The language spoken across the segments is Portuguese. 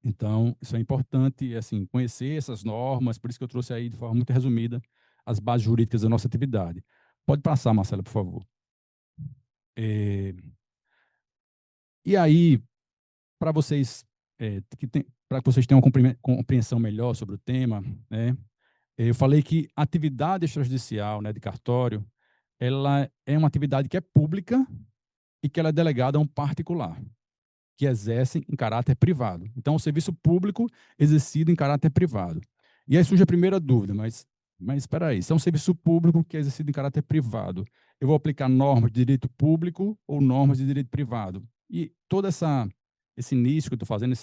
Então, isso é importante, assim, conhecer essas normas, por isso que eu trouxe aí de forma muito resumida as bases jurídicas da nossa atividade. Pode passar, Marcela, por favor. É, e aí, para vocês para que vocês tenham uma compreensão melhor sobre o tema, né? Eu falei que a atividade extrajudicial, né, de cartório, ela é uma atividade que é pública e que ela é delegada a um particular, que exerce em caráter privado. Então, o serviço público exercido em caráter privado. E aí surge a primeira dúvida, mas espera aí, se é um serviço público que é exercido em caráter privado, eu vou aplicar normas de direito público ou normas de direito privado? E todo esse início que eu estou fazendo,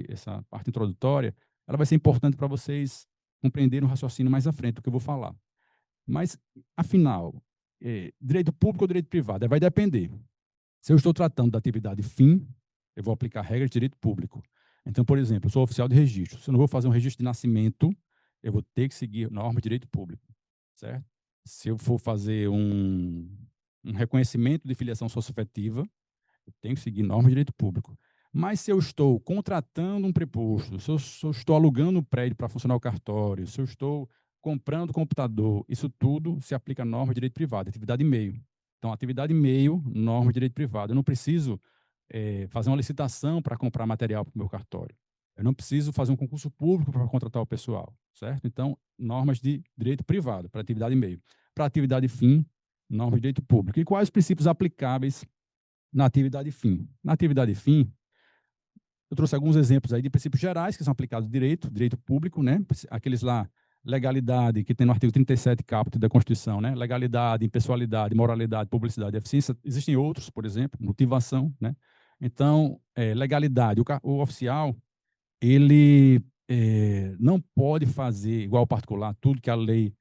essa parte introdutória, ela vai ser importante para vocês compreenderem o raciocínio mais à frente do que eu vou falar. Mas, afinal, direito público ou direito privado? Vai depender. Se eu estou tratando da atividade fim, eu vou aplicar regras de direito público. Então, por exemplo, eu sou oficial de registro. Se eu não vou fazer um registro de nascimento, eu vou ter que seguir normas de direito público, certo? Se eu for fazer um reconhecimento de filiação socioafetiva, eu tenho que seguir normas de direito público. Mas se eu estou contratando um preposto, se eu estou alugando um prédio para funcionar o cartório, se eu estou comprando computador, isso tudo se aplica a norma de direito privado, atividade meio. Então, atividade meio, norma de direito privado. Eu não preciso fazer uma licitação para comprar material para o meu cartório. Eu não preciso fazer um concurso público para contratar o pessoal, certo? Então, normas de direito privado para atividade meio. Para atividade fim, normas de direito público. E quais os princípios aplicáveis na atividade fim? Na atividade fim, eu trouxe alguns exemplos aí de princípios gerais que são aplicados no direito público, né? Aqueles lá, legalidade, que tem no artigo 37 caput da Constituição, né? Legalidade, impessoalidade, moralidade, publicidade, eficiência. Existem outros, por exemplo, motivação, né? Então, legalidade, o oficial, ele não pode fazer, igual ao particular, tudo que a lei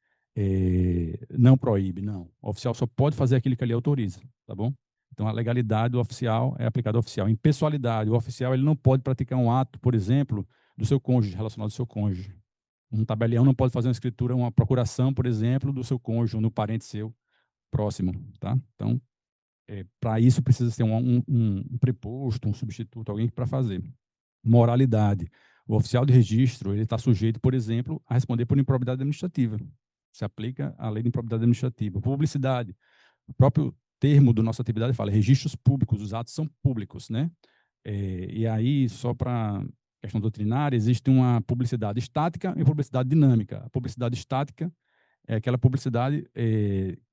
não proíbe, não. O oficial só pode fazer aquilo que a lei autoriza, tá bom? Então, a legalidade do oficial é aplicada ao oficial. Impessoalidade, o oficial ele não pode praticar um ato, por exemplo, do seu cônjuge, relacionado ao seu cônjuge. Um tabelião não pode fazer uma escritura, uma procuração, por exemplo, do seu cônjuge, ou no parente seu próximo, tá? Então, para isso precisa ser um preposto, um substituto, alguém para fazer. Moralidade. O oficial de registro ele está sujeito, por exemplo, a responder por improbidade administrativa. Se aplica a lei de improbidade administrativa. Publicidade. O próprio termo da nossa atividade fala registros públicos, os atos são públicos, né? E aí, só para questão doutrinária, existe uma publicidade estática e publicidade dinâmica. A publicidade estática é aquela publicidade,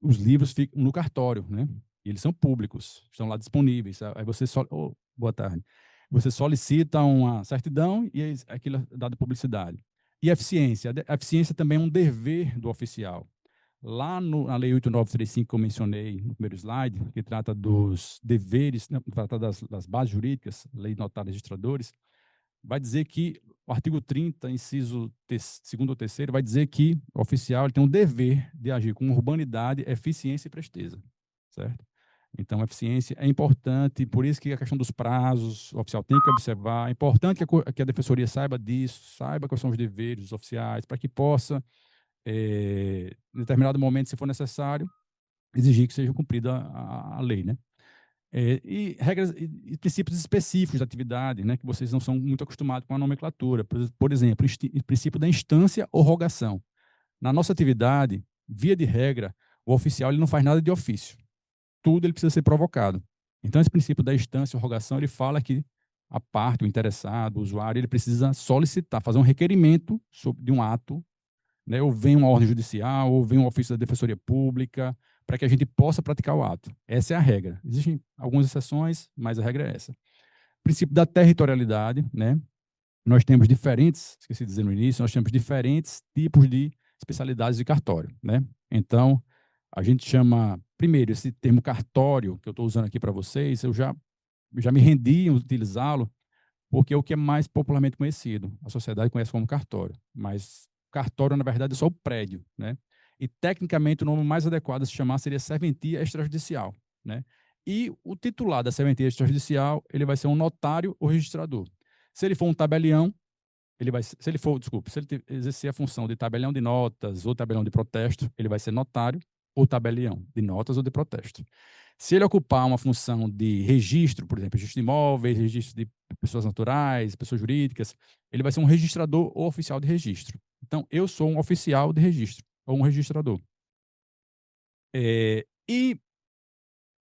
os livros ficam no cartório, né? E eles são públicos, estão lá disponíveis. Aí você só, boa tarde. Você solicita uma certidão e aquilo é dado publicidade. E eficiência. A eficiência também é um dever do oficial. Lá na Lei 8935, que eu mencionei no primeiro slide, que trata dos deveres, né, trata das bases jurídicas, Lei de Notários e Registradores, vai dizer que o artigo 30, inciso segundo ou terceiro, vai dizer que o oficial ele tem um dever de agir com urbanidade, eficiência e presteza, certo? Então, a eficiência é importante, por isso que a questão dos prazos, o oficial tem que observar, é importante que a defensoria saiba disso, saiba quais são os deveres dos oficiais, para que possa, em determinado momento, se for necessário, exigir que seja cumprida a lei, né? E regras e princípios específicos da atividade, né, que vocês não são muito acostumados com a nomenclatura. Por exemplo, o princípio da instância ou rogação. Na nossa atividade, via de regra, o oficial ele não faz nada de ofício. Tudo ele precisa ser provocado. Então, esse princípio da instância ou rogação, ele fala que a parte, o interessado, o usuário, ele precisa solicitar, fazer um requerimento de um ato, né, ou vem uma ordem judicial, ou vem um ofício da Defensoria Pública, para que a gente possa praticar o ato. Essa é a regra. Existem algumas exceções, mas a regra é essa. Princípio da territorialidade, né? Nós temos diferentes, esqueci de dizer no início, nós temos diferentes tipos de especialidades de cartório, né? Então, a gente chama, primeiro, esse termo cartório, que eu estou usando aqui para vocês, eu já me rendi em utilizá-lo, porque é o que é mais popularmente conhecido. A sociedade conhece como cartório, mas cartório, na verdade, é só o prédio, né? E, tecnicamente, o nome mais adequado a se chamar seria serventia extrajudicial, né? E o titular da serventia extrajudicial, ele vai ser um notário ou registrador. Se ele for um tabelião, se ele exercer a função de tabelião de notas ou tabelião de protesto, ele vai ser notário ou tabelião de notas ou de protesto. Se ele ocupar uma função de registro, por exemplo, registro de imóveis, registro de pessoas naturais, pessoas jurídicas, ele vai ser um registrador ou oficial de registro. Então, eu sou um oficial de registro, ou um registrador. E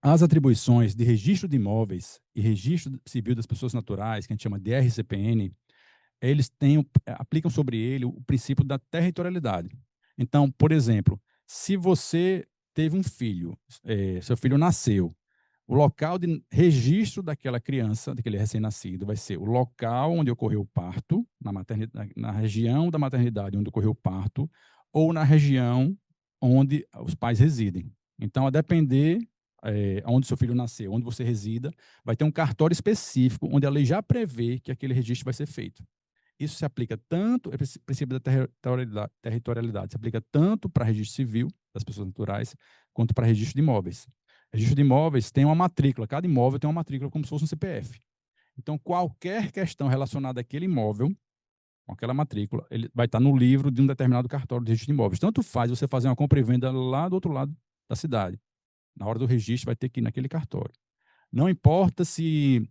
as atribuições de registro de imóveis e registro civil das pessoas naturais, que a gente chama de RCPN, eles aplicam sobre ele o princípio da territorialidade. Então, por exemplo, se você teve um filho, seu filho nasceu, o local de registro daquela criança, daquele recém-nascido, vai ser o local onde ocorreu o parto, na região da maternidade onde ocorreu o parto, ou na região onde os pais residem. Então, a depender onde seu filho nasceu, onde você resida, vai ter um cartório específico onde a lei já prevê que aquele registro vai ser feito. Isso se aplica tanto, o princípio da territorialidade se aplica tanto para registro civil das pessoas naturais, quanto para registro de imóveis. Registro de imóveis tem uma matrícula, cada imóvel tem uma matrícula como se fosse um CPF. Então, qualquer questão relacionada àquele imóvel, com aquela matrícula, ele vai estar no livro de um determinado cartório de registro de imóveis. Tanto faz você fazer uma compra e venda lá do outro lado da cidade. Na hora do registro, vai ter que ir naquele cartório. Não importa se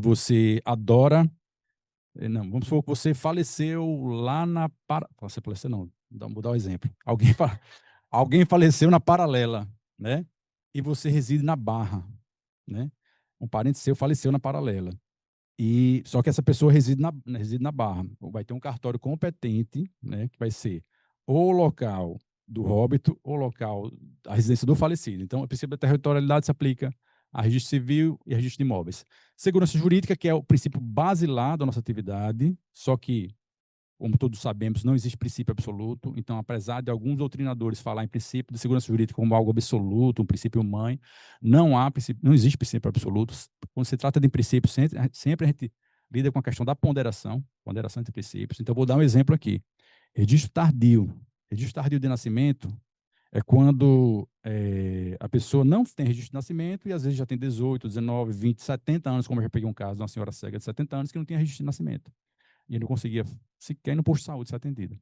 você adora. Não, vamos supor que você faleceu lá na. Você faleceu, não, vou dar um exemplo. Alguém faleceu na Paralela, né? E você reside na Barra, né? Um parente seu faleceu na Paralela. E só que essa pessoa reside na Barra. Vai ter um cartório competente, né? Que vai ser ou o local do óbito ou o local da residência do falecido. Então, o princípio da territorialidade se aplica a registro civil e a registro de imóveis. Segurança jurídica, que é o princípio basilar da nossa atividade, só que como todos sabemos, não existe princípio absoluto. Então, apesar de alguns doutrinadores falar em princípio de segurança jurídica como algo absoluto, um princípio mãe, não existe princípio absoluto. Quando se trata de princípio, sempre a gente lida com a questão da ponderação entre princípios. Então, vou dar um exemplo aqui. Registro tardio. Registro tardio de nascimento é quando a pessoa não tem registro de nascimento e às vezes já tem 18, 19, 20, 70 anos, como eu já peguei um caso de uma senhora cega de 70 anos que não tinha registro de nascimento e não conseguia sequer ir no posto de saúde ser atendida.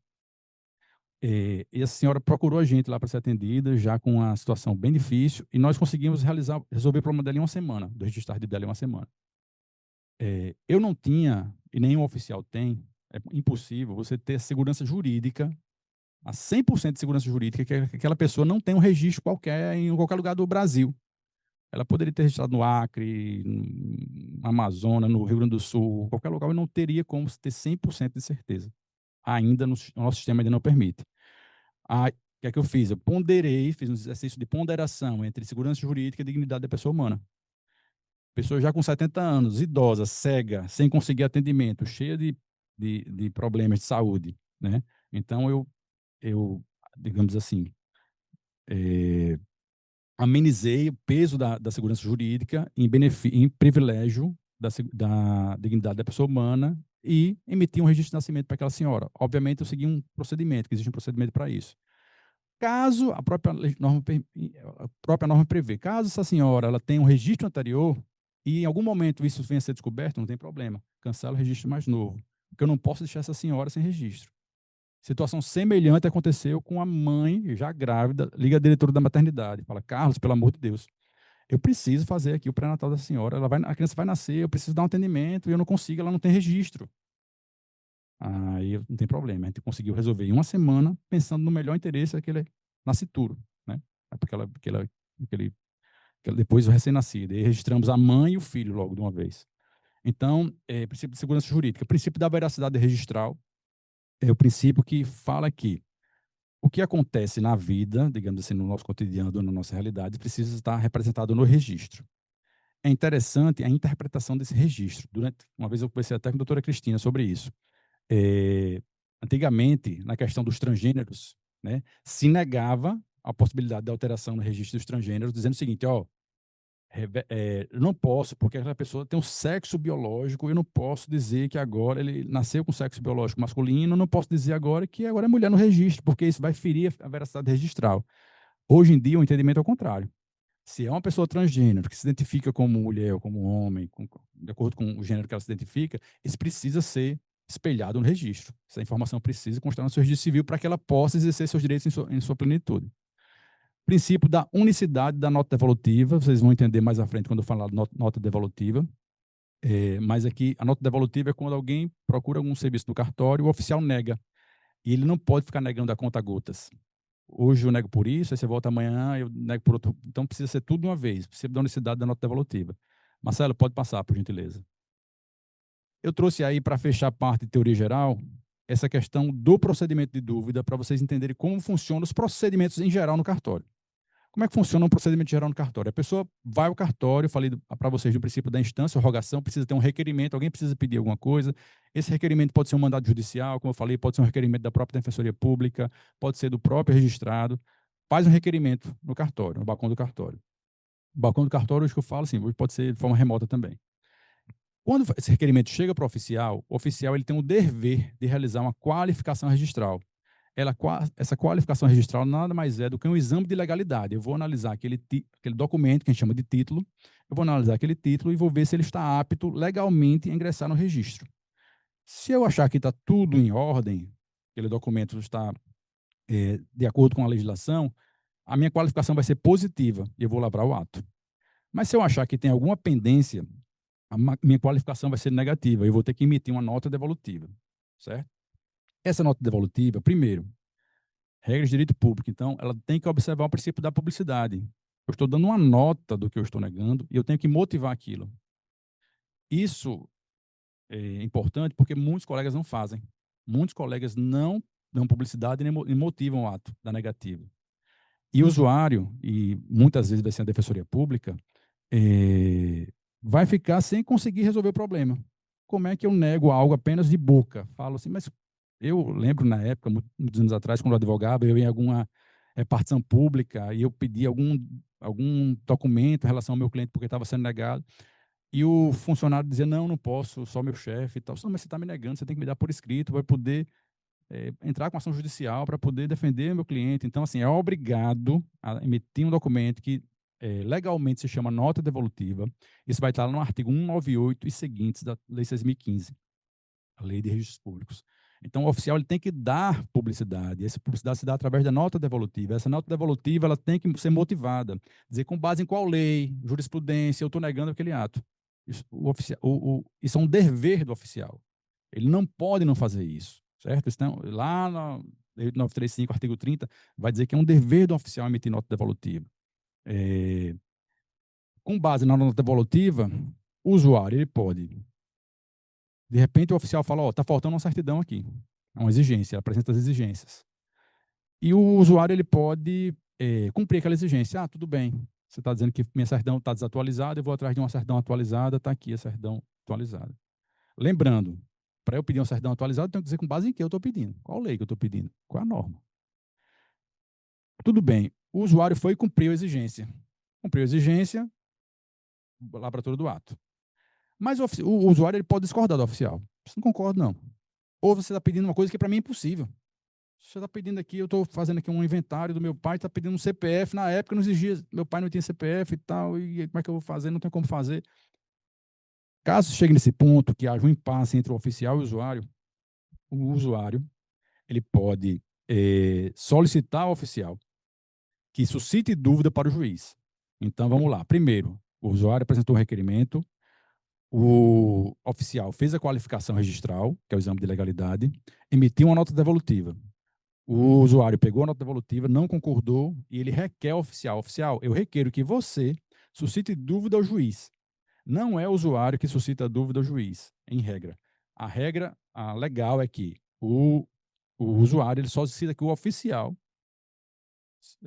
E a senhora procurou a gente lá para ser atendida, já com uma situação bem difícil, e nós conseguimos resolver o problema dela em uma semana, do registro tardio dela em uma semana. Eu não tinha, e nenhum oficial tem, é impossível você ter segurança jurídica, a 100% de segurança jurídica, que aquela pessoa não tem um registro qualquer em qualquer lugar do Brasil. Ela poderia ter registrado no Acre, no Amazonas, no Rio Grande do Sul, qualquer lugar, e não teria como ter 100% de certeza. Ainda o nosso sistema ainda não permite. O que é que eu fiz? Eu ponderei, fiz um exercício de ponderação entre segurança jurídica e dignidade da pessoa humana. Pessoa já com 70 anos, idosa, cega, sem conseguir atendimento, cheia de problemas de saúde, né? Então, digamos assim, amenizei o peso da segurança jurídica em privilégio da dignidade da pessoa humana e emiti um registro de nascimento para aquela senhora. Obviamente, eu segui um procedimento, que existe um procedimento para isso. Caso a própria norma prevê, caso essa senhora ela tenha um registro anterior e em algum momento isso venha a ser descoberto, não tem problema, cancela o registro mais novo, porque eu não posso deixar essa senhora sem registro. Situação semelhante aconteceu com a mãe, já grávida, liga a diretora da maternidade, fala, Carlos, pelo amor de Deus, eu preciso fazer aqui o pré-natal da senhora, a criança vai nascer, eu preciso dar um atendimento e eu não consigo, ela não tem registro. Aí não tem problema, a gente conseguiu resolver em uma semana, pensando no melhor interesse daquele nascituro, né? Depois o recém-nascido. E registramos a mãe e o filho logo de uma vez. Então, princípio de segurança jurídica. Princípio da veracidade registral é o princípio que fala que o que acontece na vida, digamos assim, no nosso cotidiano, na nossa realidade, precisa estar representado no registro. É interessante a interpretação desse registro. Uma vez eu conversei até com a doutora Cristina sobre isso. Antigamente, na questão dos transgêneros, né, se negava a possibilidade de alteração no registro dos transgêneros, dizendo o seguinte, eu não posso, porque aquela pessoa tem um sexo biológico, eu não posso dizer que agora ele nasceu com sexo biológico masculino, eu não posso dizer agora que agora é mulher no registro, porque isso vai ferir a veracidade registral. Hoje em dia, o entendimento é o contrário. Se é uma pessoa transgênero que se identifica como mulher ou como homem, de acordo com o gênero que ela se identifica, isso precisa ser espelhado no registro. Essa informação precisa constar no seu registro civil para que ela possa exercer seus direitos em sua plenitude. Princípio da unicidade da nota devolutiva, vocês vão entender mais à frente quando eu falar nota devolutiva. Mas aqui, a nota devolutiva é quando alguém procura algum serviço do cartório, o oficial nega. E ele não pode ficar negando a conta gotas. Hoje eu nego por isso, aí você volta amanhã, eu nego por outro. Então precisa ser tudo de uma vez, precisa da unicidade da nota devolutiva. Marcelo, pode passar, por gentileza. Eu trouxe aí, para fechar a parte de teoria geral, essa questão do procedimento de dúvida, para vocês entenderem como funcionam os procedimentos em geral no cartório. Como é que funciona um procedimento geral no cartório? A pessoa vai ao cartório, eu falei para vocês do princípio da instância, a rogação, precisa ter um requerimento, alguém precisa pedir alguma coisa. Esse requerimento pode ser um mandado judicial, como eu falei, pode ser um requerimento da própria Defensoria Pública, pode ser do próprio registrado. Faz um requerimento no cartório, no balcão do cartório. O balcão do cartório, hoje que eu falo, assim, hoje pode ser de forma remota também. Quando esse requerimento chega para o oficial ele tem o dever de realizar uma qualificação registral. Essa qualificação registral nada mais é do que um exame de legalidade. Eu vou analisar aquele documento que a gente chama de título, eu vou analisar aquele título e vou ver se ele está apto legalmente a ingressar no registro. Se eu achar que está tudo em ordem, aquele documento está de acordo com a legislação, a minha qualificação vai ser positiva e eu vou lavrar o ato. Mas se eu achar que tem alguma pendência, a minha qualificação vai ser negativa e eu vou ter que emitir uma nota devolutiva, certo? Essa nota devolutiva, primeiro, regras de direito público, então ela tem que observar o princípio da publicidade. Eu estou dando uma nota do que eu estou negando e eu tenho que motivar aquilo. Isso é importante porque muitos colegas não fazem. Muitos colegas não dão publicidade e motivam o ato da negativa. E o usuário, e muitas vezes vai ser a Defensoria Pública, vai ficar sem conseguir resolver o problema. Como é que eu nego algo apenas de boca? Falo assim, mas eu lembro na época, muitos anos atrás, quando eu advogava, eu ia em alguma repartição pública e eu pedi algum documento em relação ao meu cliente porque estava sendo negado. E o funcionário dizia, não, não posso, só meu chefe e tal. Não, mas você está me negando, você tem que me dar por escrito, vai poder entrar com ação judicial para poder defender meu cliente. Então, assim, é obrigado a emitir um documento que legalmente se chama nota devolutiva. Isso vai estar lá no artigo 198 e seguintes da Lei 6.015, a Lei de Registros Públicos. Então, o oficial ele tem que dar publicidade. Essa publicidade se dá através da nota devolutiva. Essa nota devolutiva ela tem que ser motivada. Dizer com base em qual lei, jurisprudência, eu estou negando aquele ato. Isso é um dever do oficial. Ele não pode não fazer isso, certo? Então, lá no 935, artigo 30, vai dizer que é um dever do oficial emitir nota devolutiva. Com base na nota devolutiva, o usuário ele pode, de repente o oficial fala, ó, tá faltando uma certidão aqui, é uma exigência, ele apresenta as exigências. E o usuário ele pode cumprir aquela exigência. Ah, tudo bem, você está dizendo que minha certidão está desatualizada, eu vou atrás de uma certidão atualizada, está aqui a certidão atualizada. Lembrando, para eu pedir uma certidão atualizada, eu tenho que dizer com base em que eu estou pedindo. Qual lei que eu estou pedindo? Qual a norma? Tudo bem. O usuário foi e cumpriu a exigência. Cumpriu a exigência, laboratório do ato. Mas o usuário ele pode discordar do oficial. Você não concorda, não. Ou você está pedindo uma coisa que para mim é impossível. Você está pedindo aqui, eu estou fazendo aqui um inventário do meu pai, está pedindo um CPF. Na época não exigia, meu pai não tinha CPF e tal, e como é que eu vou fazer? Não tem como fazer. Caso chegue nesse ponto que haja um impasse entre o oficial e o usuário ele pode solicitar ao oficial que suscite dúvida para o juiz. Então, vamos lá. Primeiro, o usuário apresentou um requerimento, o oficial fez a qualificação registral, que é o exame de legalidade, emitiu uma nota devolutiva. O usuário pegou a nota devolutiva, não concordou e ele requer ao oficial. Oficial, eu requeiro que você suscite dúvida ao juiz. Não é o usuário que suscita dúvida ao juiz, em regra. A regra legal é que o usuário ele só suscita que o oficial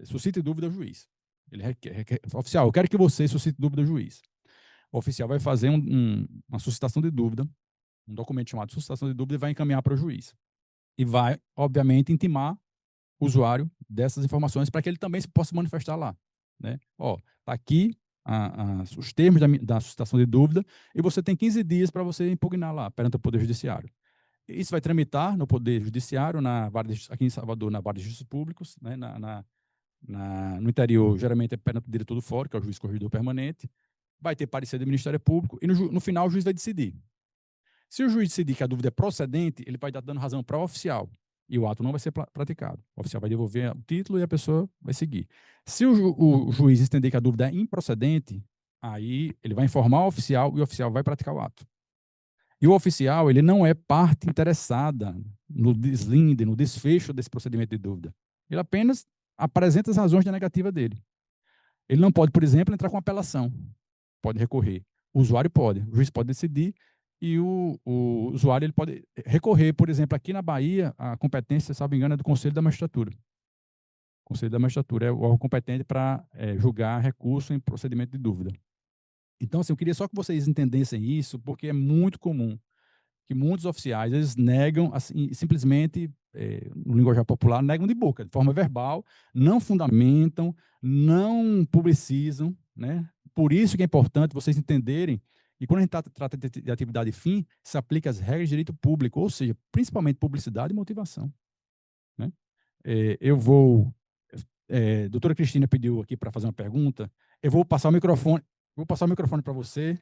suscite dúvida ao juiz. Ele requer, oficial, eu quero que você suscite dúvida ao juiz. O oficial vai fazer uma suscitação de dúvida, um documento chamado suscitação de dúvida e vai encaminhar para o juiz. E vai, obviamente, intimar o usuário dessas informações para que ele também se possa manifestar lá. Né? Ó, tá aqui os termos da suscitação de dúvida e você tem 15 dias para você impugnar lá perante o Poder Judiciário. Isso vai tramitar no Poder Judiciário, aqui em Salvador, na Vara de Justiça Públicos, né? No interior, geralmente é perante o diretor do fórum, que é o juiz corregedor permanente, vai ter parecer do Ministério Público e no final o juiz vai decidir. Se o juiz decidir que a dúvida é procedente, ele vai estar dando razão para o oficial. e o ato não vai ser praticado. O oficial vai devolver o título e a pessoa vai seguir. Se o juiz entender que a dúvida é improcedente, aí ele vai informar o oficial e o oficial vai praticar o ato. E o oficial, ele não é parte interessada no deslinde, no desfecho desse procedimento de dúvida. Ele apenas apresenta as razões da negativa dele. Ele não pode, por exemplo, entrar com apelação. Pode recorrer. O usuário pode. O juiz pode decidir e o usuário ele pode recorrer. Por exemplo, aqui na Bahia, a competência, salvo engano, é do Conselho da Magistratura. O Conselho da Magistratura é o órgão competente para julgar recurso em procedimento de dúvida. Então, assim, eu queria só que vocês entendessem isso, porque é muito comum que muitos oficiais eles negam, assim, simplesmente, no linguajar popular, negam de boca, de forma verbal, não fundamentam, não publicizam, né? Por isso que é importante vocês entenderem, e quando a gente trata de atividade fim, se aplica as regras de direito público, ou seja, principalmente publicidade e motivação, né? Doutora Cristina pediu aqui para fazer uma pergunta, eu vou passar o microfone para você,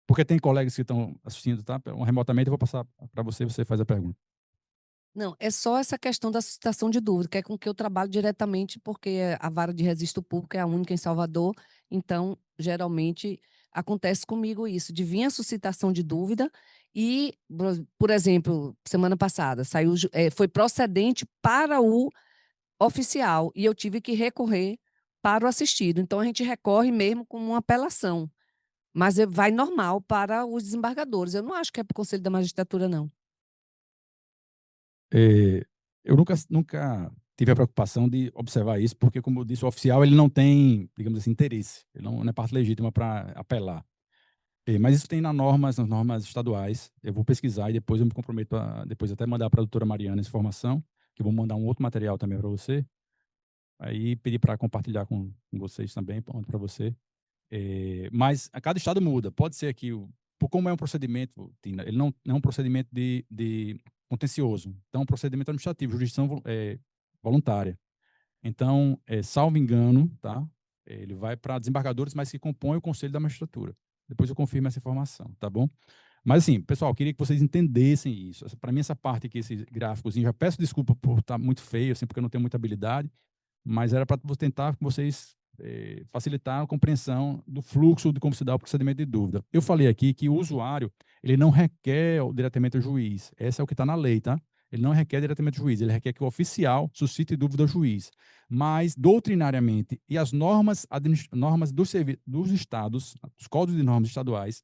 porque tem colegas que estão assistindo, tá? Remotamente, eu vou passar para você, você faz a pergunta. Não, é só essa questão da suscitação de dúvida, que é com que eu trabalho diretamente, porque a vara de registro público é a única em Salvador, então, geralmente, acontece comigo isso, de vir a suscitação de dúvida e, por exemplo, semana passada, foi procedente para o oficial e eu tive que recorrer para o assistido. Então, a gente recorre mesmo com uma apelação, mas vai normal para os desembargadores. Eu não acho que é para o Conselho da Magistratura, não. Eu nunca tive a preocupação de observar isso, porque, como eu disse, o oficial ele não tem, digamos assim, interesse, ele não é parte legítima para apelar. Mas isso tem nas normas estaduais. Eu vou pesquisar e depois eu me comprometo a depois até mandar para a doutora Mariana essa informação, que eu vou mandar um outro material também para você, aí pedir para compartilhar com vocês também, para você. Mas a cada estado muda. Pode ser que, por como é um procedimento, Tina, ele não é um procedimento de contencioso. Então, é um procedimento administrativo, jurisdição voluntária. Então, salvo engano, tá? Ele vai para desembargadores, mas que compõem o Conselho da Magistratura. Depois eu confirmo essa informação, tá bom? Mas, assim, pessoal, queria que vocês entendessem isso. Para mim, essa parte aqui, esse gráficozinho, já peço desculpa por estar muito feio, assim, porque eu não tenho muita habilidade, mas era para tentar que vocês facilitar a compreensão do fluxo de como se dá o procedimento de dúvida. Eu falei aqui que o usuário ele não requer diretamente o juiz. Essa é o que está na lei, tá? Ele não requer diretamente o juiz, ele requer que o oficial suscite dúvida ao juiz. Mas, doutrinariamente, e as normas dos estados, os códigos de normas estaduais,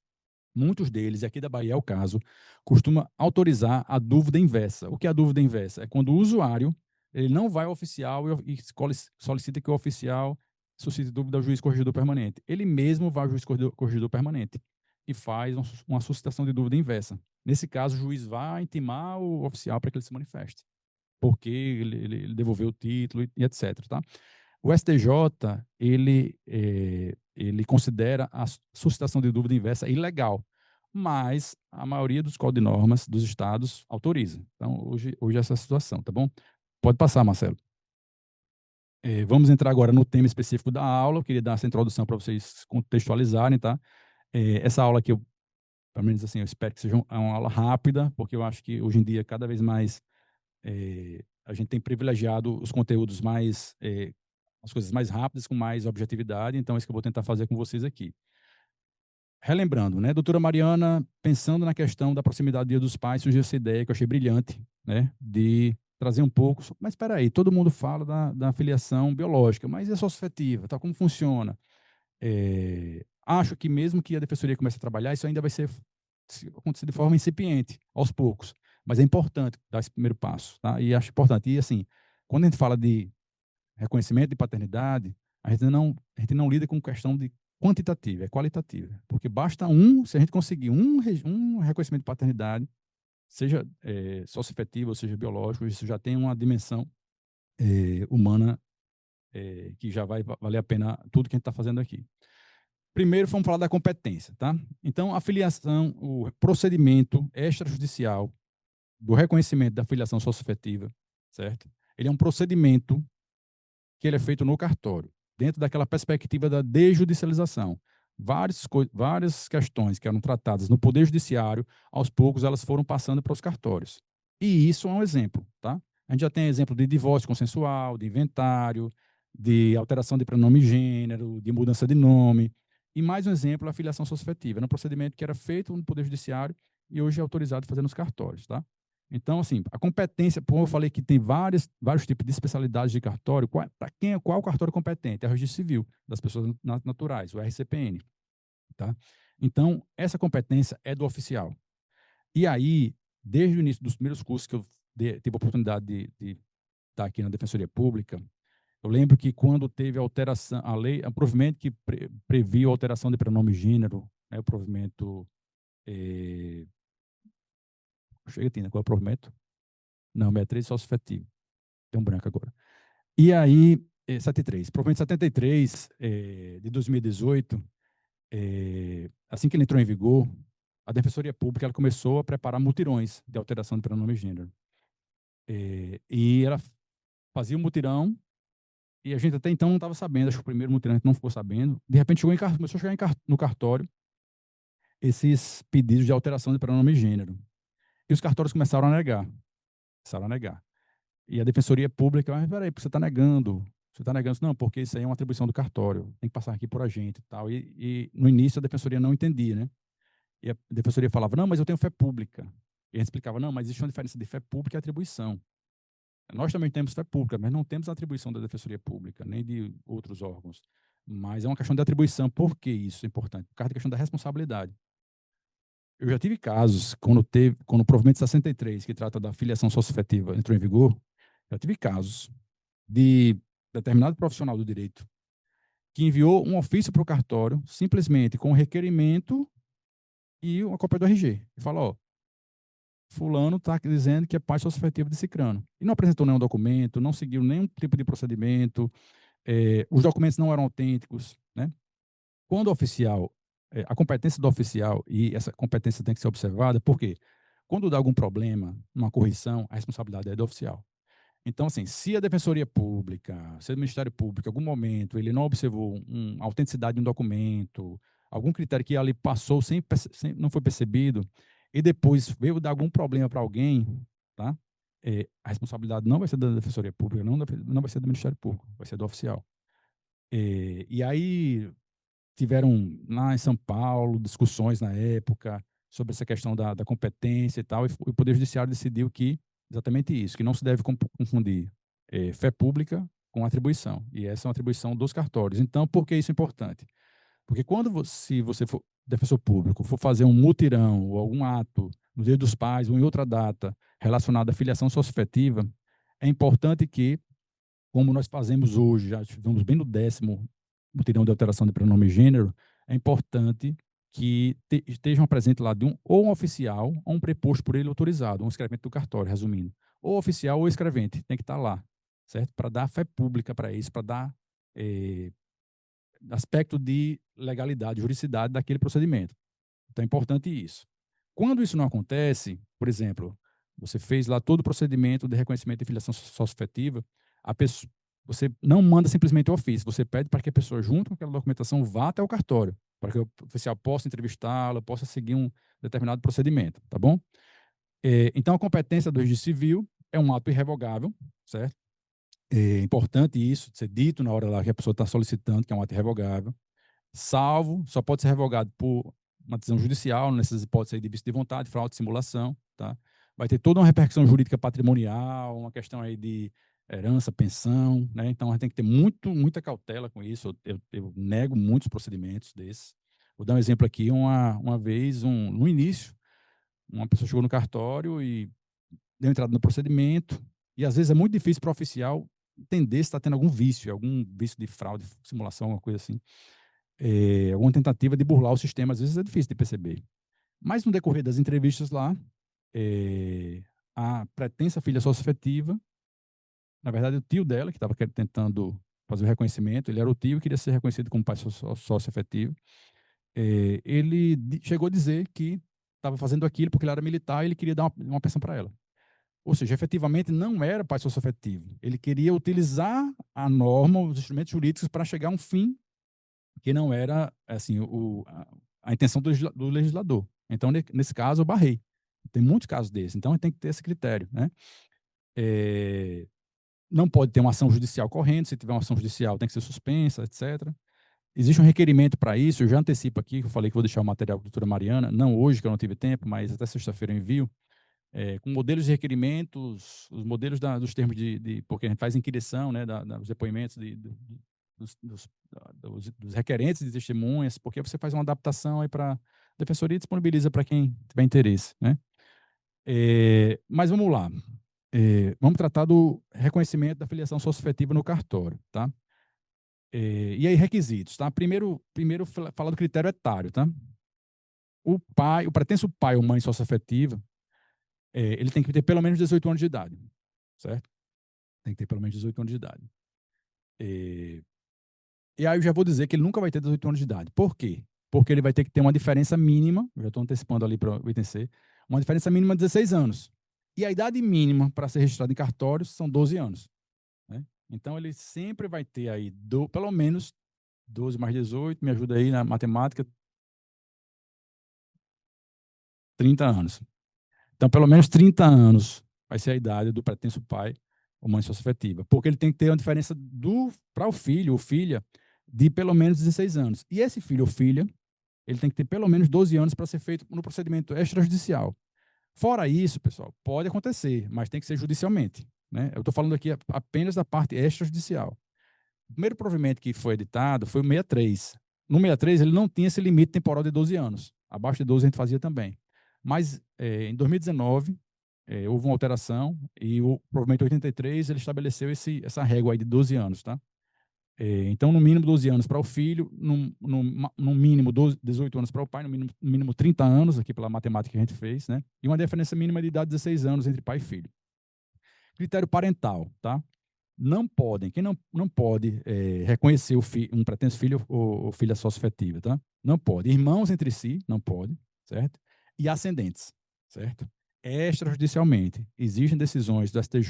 muitos deles, e aqui da Bahia é o caso, costuma autorizar a dúvida inversa. O que é a dúvida inversa? É quando o usuário ele não vai ao oficial e solicita que o oficial suscite dúvida ao juiz corregedor permanente. Ele mesmo vai ao juiz corregedor permanente e faz uma suscitação de dúvida inversa. Nesse caso, o juiz vai intimar o oficial para que ele se manifeste, porque ele devolveu o título e etc. Tá? O STJ, ele considera a suscitação de dúvida inversa ilegal, mas a maioria dos códigos de normas dos estados autoriza. Então, hoje é essa situação, tá bom? Pode passar, Marcelo. Vamos entrar agora no tema específico da aula. Eu queria dar essa introdução para vocês contextualizarem, tá? Essa aula aqui, pelo menos assim, eu espero que seja uma aula rápida, porque eu acho que hoje em dia, cada vez mais, a gente tem privilegiado os conteúdos mais as coisas mais rápidas, com mais objetividade, então é isso que eu vou tentar fazer com vocês aqui. Relembrando, né, doutora Mariana, pensando na questão da proximidade do Dia dos Pais, surgiu essa ideia que eu achei brilhante, né, de trazer um pouco, mas espera aí, todo mundo fala da filiação biológica, mas e a socioafetiva, tá, como funciona? Acho que mesmo que a defensoria comece a trabalhar, isso ainda vai acontecer de forma incipiente, aos poucos, mas é importante dar esse primeiro passo, tá? E acho importante, e assim, quando a gente fala de reconhecimento de paternidade, a gente não lida com questão de quantitativa, é qualitativa. Porque basta se a gente conseguir um reconhecimento de paternidade, seja socioafetivo ou seja biológico, isso já tem uma dimensão humana que já vai valer a pena tudo que a gente está fazendo aqui. Primeiro, vamos falar da competência, tá? Então, a filiação, o procedimento extrajudicial do reconhecimento da filiação socioafetiva, certo? Ele é um procedimento que ele é feito no cartório, dentro daquela perspectiva da desjudicialização. Várias questões que eram tratadas no Poder Judiciário, aos poucos elas foram passando para os cartórios. E isso é um exemplo, tá? A gente já tem exemplo de divórcio consensual, de inventário, de alteração de pronome e gênero, de mudança de nome. E mais um exemplo, a filiação socioafetiva. Era um procedimento que era feito no Poder Judiciário e hoje é autorizado a fazer nos cartórios, tá? Então, assim, a competência, como eu falei que tem vários tipos de especialidades de cartório, para qual cartório competente? É o Registro Civil das Pessoas Naturais, o RCPN, tá? Então, essa competência é do oficial. E aí, desde o início dos primeiros cursos que eu tive a oportunidade de estar aqui na Defensoria Pública, eu lembro que quando teve a alteração, a lei, o provimento que previu a alteração de pronome e gênero, né, o provimento. Chega, Tina, qual é o provimento? Não, 63 só efetivo. Tem um branco agora. E aí, 73. Provimento 73 de 2018, assim que ele entrou em vigor, a Defensoria Pública ela começou a preparar mutirões de alteração de pronome e gênero. E ela fazia um mutirão, e a gente até então não estava sabendo, acho que o primeiro mutirão a gente não ficou sabendo. De repente começou a chegar no cartório esses pedidos de alteração de pronome e gênero. E os cartórios começaram a negar. Começaram a negar. E a Defensoria Pública, mas peraí, você está negando. Você está negando? Não, porque isso aí é uma atribuição do cartório. Tem que passar aqui por agente e tal. E no início a Defensoria não entendia, né? E a Defensoria falava, não, mas eu tenho fé pública. E a gente explicava, não, mas existe uma diferença de fé pública e atribuição. Nós também temos fé pública, mas não temos a atribuição da Defensoria Pública, nem de outros órgãos. Mas é uma questão de atribuição. Por que isso é importante? Por causa da questão da responsabilidade. Eu já tive casos, quando o provimento 63, que trata da filiação socioafetiva, entrou em vigor, já tive casos de determinado profissional do direito que enviou um ofício para o cartório, simplesmente com o requerimento e uma cópia do RG. E fala, ó, fulano está dizendo que é pai socioafetivo de cicrano. E não apresentou nenhum documento, não seguiu nenhum tipo de procedimento, os documentos não eram autênticos, né? Quando o oficial, a competência do oficial, e essa competência tem que ser observada, porque quando dá algum problema, uma correção, a responsabilidade é do oficial. Então, assim, se a Defensoria Pública, se o Ministério Público, em algum momento, ele não observou a autenticidade de um documento, algum critério que ali passou sem não foi percebido, e depois veio dar algum problema para alguém, tá? A responsabilidade não vai ser da Defensoria Pública, não vai ser do Ministério Público, vai ser do oficial. E aí tiveram lá em São Paulo discussões na época sobre essa questão da competência e tal, e o Poder Judiciário decidiu que exatamente isso, que não se deve confundir fé pública com atribuição, e essa é uma atribuição dos cartórios. Então, por que isso é importante? Porque se você for defensor público, for fazer um mutirão ou algum ato no Dia dos Pais ou em outra data relacionada à filiação socioafetiva, é importante que, como nós fazemos hoje, já estivemos bem no 10º mutirão de alteração de pronome e gênero, é importante que estejam presentes lá ou um oficial ou um preposto por ele autorizado, um escrevente do cartório, resumindo. Ou oficial ou escrevente, tem que estar lá, certo? Para dar fé pública para isso, para dar aspecto de legalidade, juridicidade daquele procedimento. Então é importante isso. Quando isso não acontece, por exemplo, você fez lá todo o procedimento de reconhecimento de filiação socioafetiva, você não manda simplesmente o ofício, você pede para que a pessoa, junto com aquela documentação, vá até o cartório, para que o oficial possa entrevistá-la, possa seguir um determinado procedimento, tá bom? Então, a competência do registro civil é um ato irrevogável, certo? É importante isso ser dito na hora lá que a pessoa está solicitando, que é um ato irrevogável, salvo, só pode ser revogado por uma decisão judicial, nessas hipóteses aí de vício de vontade, fraude, simulação, tá? Vai ter toda uma repercussão jurídica patrimonial, uma questão aí de herança, pensão, né? Então a gente tem que ter muita cautela com isso. Eu nego muitos procedimentos desses. Vou dar um exemplo aqui. Uma vez, no início, uma pessoa chegou no cartório e deu entrada no procedimento, e às vezes é muito difícil para o oficial entender se está tendo algum vício de fraude, simulação, alguma coisa assim. Alguma tentativa de burlar o sistema, às vezes é difícil de perceber. Mas no decorrer das entrevistas lá, a pretensa filha socioafetiva, na verdade o tio dela, que estava tentando fazer o reconhecimento, ele era o tio e queria ser reconhecido como pai socioafetivo, ele chegou a dizer que estava fazendo aquilo porque ele era militar e ele queria dar uma pensão para ela. Ou seja, efetivamente não era pai socioafetivo. Ele queria utilizar a norma, os instrumentos jurídicos para chegar a um fim que não era assim a intenção do legislador. Então, nesse caso, eu barrei. Tem muitos casos desses. Então, tem que ter esse critério, né? Não pode ter uma ação judicial correndo, se tiver uma ação judicial tem que ser suspensa, etc. Existe um requerimento para isso, eu já antecipo aqui, que eu falei que vou deixar o material com a doutora Mariana, não hoje, que eu não tive tempo, mas até sexta-feira eu envio, com modelos de requerimentos, os modelos dos termos porque a gente faz inquirição, né, dos depoimentos dos requerentes de testemunhas, porque você faz uma adaptação aí para a defensoria e disponibiliza para quem tiver interesse, né? Mas vamos lá. Vamos tratar do reconhecimento da filiação socioafetiva no cartório, tá? E aí, requisitos, tá? Primeiro falar do critério etário, tá? O pretenso pai ou mãe socioafetiva, ele tem que ter pelo menos 18 anos de idade, certo? Tem que ter pelo menos 18 anos de idade. E aí eu já vou dizer que ele nunca vai ter 18 anos de idade. Por quê? Porque ele vai ter que ter uma diferença mínima, eu já estou antecipando ali para o item C, uma diferença mínima de 16 anos. E a idade mínima para ser registrado em cartórios são 12 anos. Né? Então ele sempre vai ter aí pelo menos 12 mais 18, me ajuda aí na matemática, 30 anos. Então, pelo menos 30 anos vai ser a idade do pretenso pai ou mãe socioafetiva, porque ele tem que ter uma diferença para o filho ou filha de pelo menos 16 anos. E esse filho ou filha, ele tem que ter pelo menos 12 anos para ser feito no procedimento extrajudicial. Fora isso, pessoal, pode acontecer, mas tem que ser judicialmente. Né? Eu estou falando aqui apenas da parte extrajudicial. O primeiro provimento que foi editado foi o 63. No 63, ele não tinha esse limite temporal de 12 anos. Abaixo de 12 a gente fazia também. Mas, em 2019, houve uma alteração e o provimento 83 ele estabeleceu essa régua aí de 12 anos. Tá? Então, no mínimo 12 anos para o filho, no mínimo 18 anos para o pai, no mínimo 30 anos, aqui pela matemática que a gente fez, né? E uma diferença mínima de idade de 16 anos entre pai e filho. Critério parental, tá? Quem não pode reconhecer um pretenso filho ou filha socioafetiva, tá? Não pode. Irmãos entre si, não pode, certo? E ascendentes, certo? Extrajudicialmente, existem decisões do STJ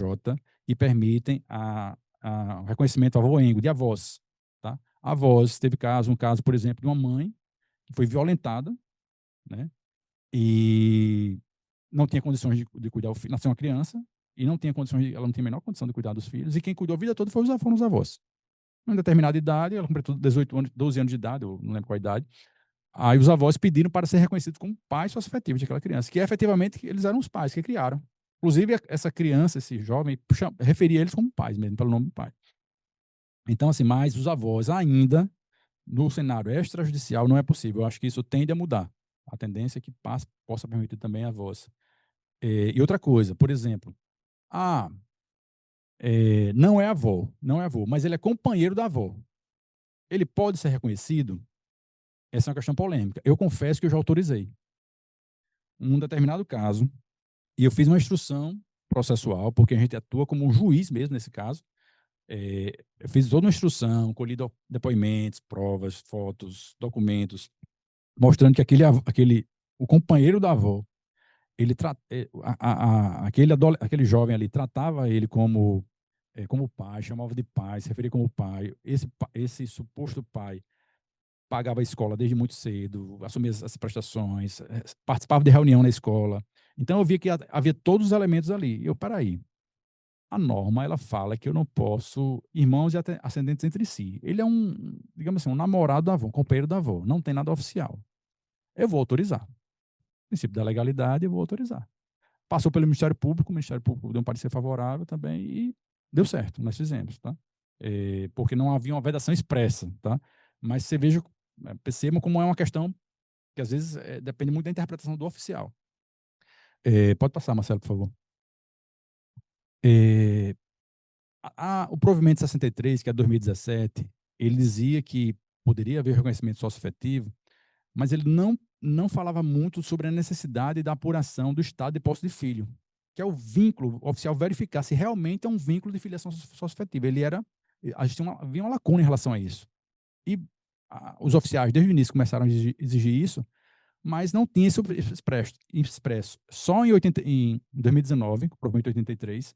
que permitem o reconhecimento avô-engo, de avós, tá? Avós, teve um caso, por exemplo, de uma mãe que foi violentada, né? E não tinha condições de cuidar do filho, nasceu uma criança, e não tinha condições, ela não tinha a menor condição de cuidar dos filhos, e quem cuidou a vida toda foram os avós. Em determinada idade, ela completou 18 anos, 12 anos de idade, eu não lembro qual a idade, aí os avós pediram para ser reconhecidos como pais socioafetivos daquela criança, que efetivamente eles eram os pais que criaram. Inclusive, essa criança, esse jovem, referia eles como pais mesmo, pelo nome do pai. Então, assim, mas os avós ainda, no cenário extrajudicial, não é possível. Eu acho que isso tende a mudar. A tendência é que possa permitir também avós. E outra coisa, por exemplo, não é avô, mas ele é companheiro da avó. Ele pode ser reconhecido? Essa é uma questão polêmica. Eu confesso que eu já autorizei um determinado caso e eu fiz uma instrução processual, porque a gente atua como um juiz mesmo nesse caso. Eu fiz toda uma instrução, colhi depoimentos, provas, fotos, documentos, mostrando que o companheiro da avó, aquele jovem ali tratava ele como pai, chamava de pai, se referia como pai. Esse suposto pai pagava a escola desde muito cedo, assumia as prestações, participava de reunião na escola. Então eu via que havia todos os elementos ali. E eu, peraí, a norma ela fala que eu não posso irmãos e ascendentes entre si. Ele é digamos assim, um namorado da avó, um companheiro da avó, não tem nada oficial. Eu vou autorizar. Princípio da legalidade, eu vou autorizar. Passou pelo Ministério Público, o Ministério Público deu um parecer favorável também e deu certo, nós fizemos, tá? Porque não havia uma vedação expressa, tá? Mas você percebam como é uma questão que às vezes depende muito da interpretação do oficial. Pode passar, Marcelo, por favor. O provimento 63, que é 2017, ele dizia que poderia haver reconhecimento socioafetivo, mas ele não falava muito sobre a necessidade da apuração do estado de posse de filho, que é o vínculo oficial verificar se realmente é um vínculo de filiação socioafetiva. A gente havia uma lacuna em relação a isso. E os oficiais, desde o início, começaram a exigir isso, mas não tinha isso expresso. Só em 2019, com o provimento 83,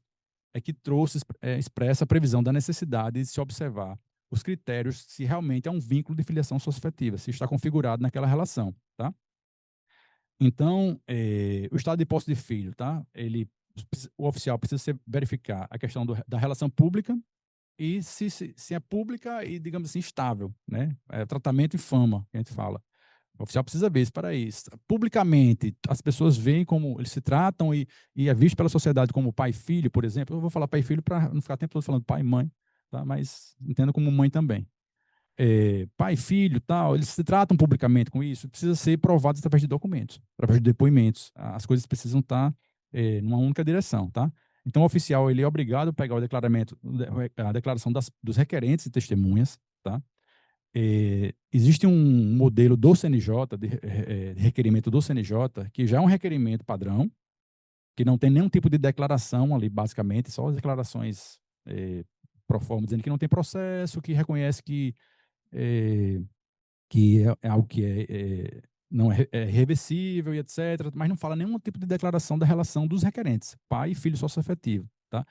é que trouxe expressa a previsão da necessidade de se observar os critérios se realmente é um vínculo de filiação socioafetiva, se está configurado naquela relação, tá? Então, o estado de posse de filho, tá? Ele o oficial precisa verificar a questão da relação pública e se é pública e, digamos assim, estável, né? Tratamento e fama, que a gente fala. O oficial precisa ver isso para isso. Publicamente, as pessoas veem como eles se tratam e é visto pela sociedade como pai e filho, por exemplo. Eu vou falar pai e filho para não ficar o tempo todo falando pai e mãe, tá? Mas entenda como mãe também. Pai e filho, tal, eles se tratam publicamente com isso, precisa ser provado através de documentos, através de depoimentos. As coisas precisam estar numa única direção, tá? Então, o oficial ele é obrigado a pegar o declaramento, a declaração dos requerentes e testemunhas, tá? Existe um modelo do CNJ, de requerimento do CNJ, que já é um requerimento padrão, que não tem nenhum tipo de declaração ali, basicamente, só as declarações pro forma, dizendo que não tem processo, que reconhece que é algo que não é reversível e etc., mas não fala nenhum tipo de declaração da relação dos requerentes, pai e filho sócio-afetivo, tá?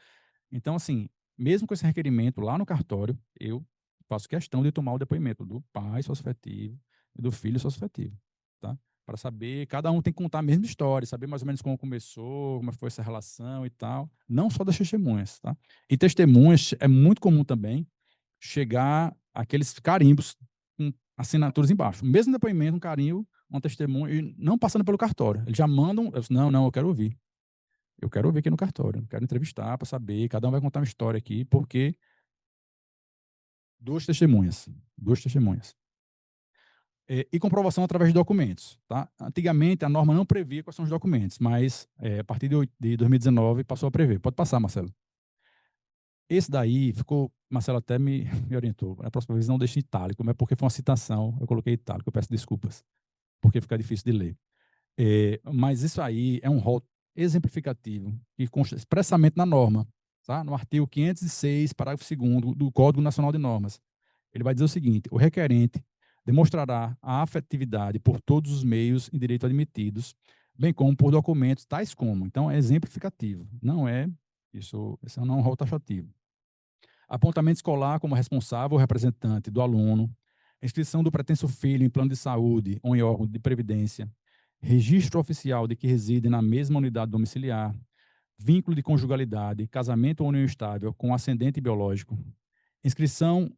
Então, assim, mesmo com esse requerimento lá no cartório, eu faço questão de tomar o depoimento do pai sócio-afetivo e do filho sócio-afetivo, tá? Para saber, cada um tem que contar a mesma história, saber mais ou menos como começou, como foi essa relação e tal, não só das testemunhas, tá? E testemunhas é muito comum também chegar aqueles carimbos com assinaturas embaixo. O mesmo depoimento, um carimbo, uma testemunha, e não passando pelo cartório. Eles já mandam, eu disse, não, eu quero ouvir. Eu quero ouvir aqui no cartório, eu quero entrevistar para saber, cada um vai contar uma história aqui, porque duas testemunhas, duas testemunhas. E comprovação através de documentos, tá? Antigamente a norma não previa quais são os documentos, mas a partir de 2019 passou a prever. Pode passar, Marcelo. Esse daí ficou, Marcelo até me orientou. Na próxima vez não deixe itálico, mas porque foi uma citação, eu coloquei itálico, eu peço desculpas, porque fica difícil de ler. Mas isso aí é um rol exemplificativo que consta expressamente na norma, tá? No artigo 506, parágrafo 2º do Código Nacional de Normas. Ele vai dizer o seguinte: o requerente demonstrará a afetividade por todos os meios em direito admitidos, bem como por documentos tais como. Então, é exemplificativo, não é isso não é um rol taxativo. Apontamento escolar como responsável ou representante do aluno, inscrição do pretenso filho em plano de saúde ou em órgão de previdência, registro oficial de que reside na mesma unidade domiciliar, vínculo de conjugalidade, casamento ou união estável com ascendente biológico, inscrição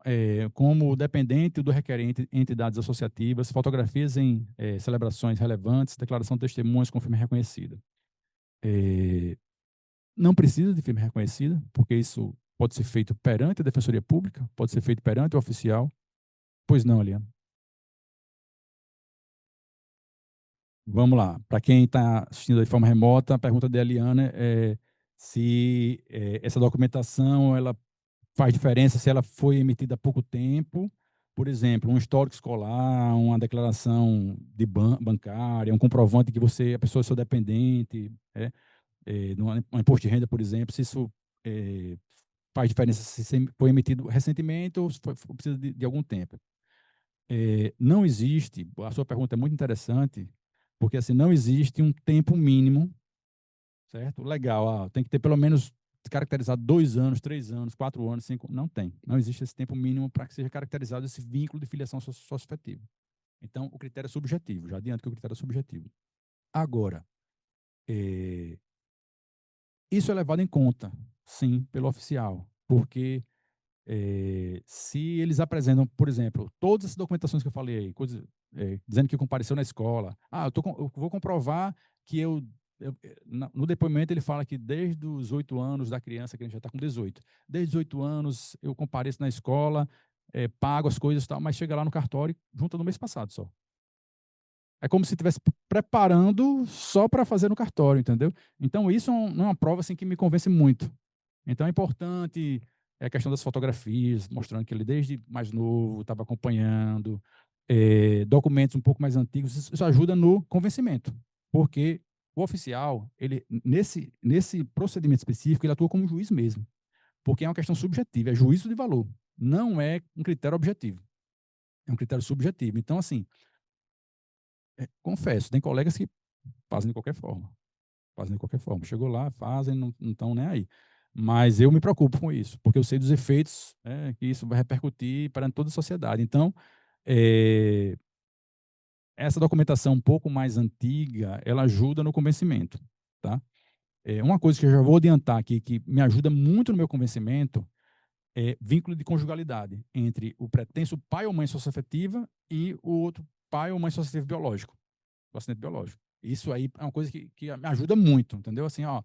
como dependente do requerente em entidades associativas, fotografias em celebrações relevantes, declaração de testemunhas com firma reconhecida. Não precisa de firma reconhecida, porque isso pode ser feito perante a Defensoria Pública, pode ser feito perante o oficial. Pois não, Eliana. Vamos lá. Para quem está assistindo de forma remota, a pergunta da Eliana é se essa documentação ela faz diferença se ela foi emitida há pouco tempo, por exemplo, um histórico escolar, uma declaração de bancária, um comprovante que a pessoa é seu dependente, um imposto de renda, por exemplo, se isso faz diferença se foi emitido recentemente ou se precisa de algum tempo. Não existe, a sua pergunta é muito interessante, porque assim, não existe um tempo mínimo, certo? Legal, tem que ter pelo menos caracterizado 2 anos, 3 anos, 4 anos, 5, não tem. Não existe esse tempo mínimo para que seja caracterizado esse vínculo de filiação socioafetiva. Então, o critério é subjetivo, já adianto que o critério é subjetivo. Agora, isso é levado em conta, sim, pelo oficial, porque se eles apresentam, por exemplo, todas essas documentações que eu falei aí, coisas, dizendo que compareceu na escola, eu vou comprovar que no depoimento ele fala que desde os 8 anos da criança, que a gente já está com 18, desde os 8 anos eu compareço na escola, pago as coisas e tal, mas chega lá no cartório, junta no mês passado só. É como se estivesse preparando só para fazer no cartório, entendeu? Então, isso não é uma prova assim, que me convence muito. Então, é importante a questão das fotografias, mostrando que ele, desde mais novo, estava acompanhando, documentos um pouco mais antigos, isso ajuda no convencimento, porque o oficial, ele, nesse procedimento específico, ele atua como juiz mesmo, porque é uma questão subjetiva, é juízo de valor, não é um critério objetivo, é um critério subjetivo. Então, assim, confesso, tem colegas que fazem de qualquer forma. Fazem de qualquer forma. Chegou lá, fazem, não estão nem aí. Mas eu me preocupo com isso, porque eu sei dos efeitos que isso vai repercutir para toda a sociedade. Então, essa documentação um pouco mais antiga, ela ajuda no convencimento, tá? Uma coisa que eu já vou adiantar aqui, que me ajuda muito no meu convencimento, é vínculo de conjugalidade entre o pretenso pai ou mãe socioafetiva e o outro pai ou mãe socioafetivo biológico, o acidente biológico. Isso aí é uma coisa que me ajuda muito, entendeu? Assim, ó,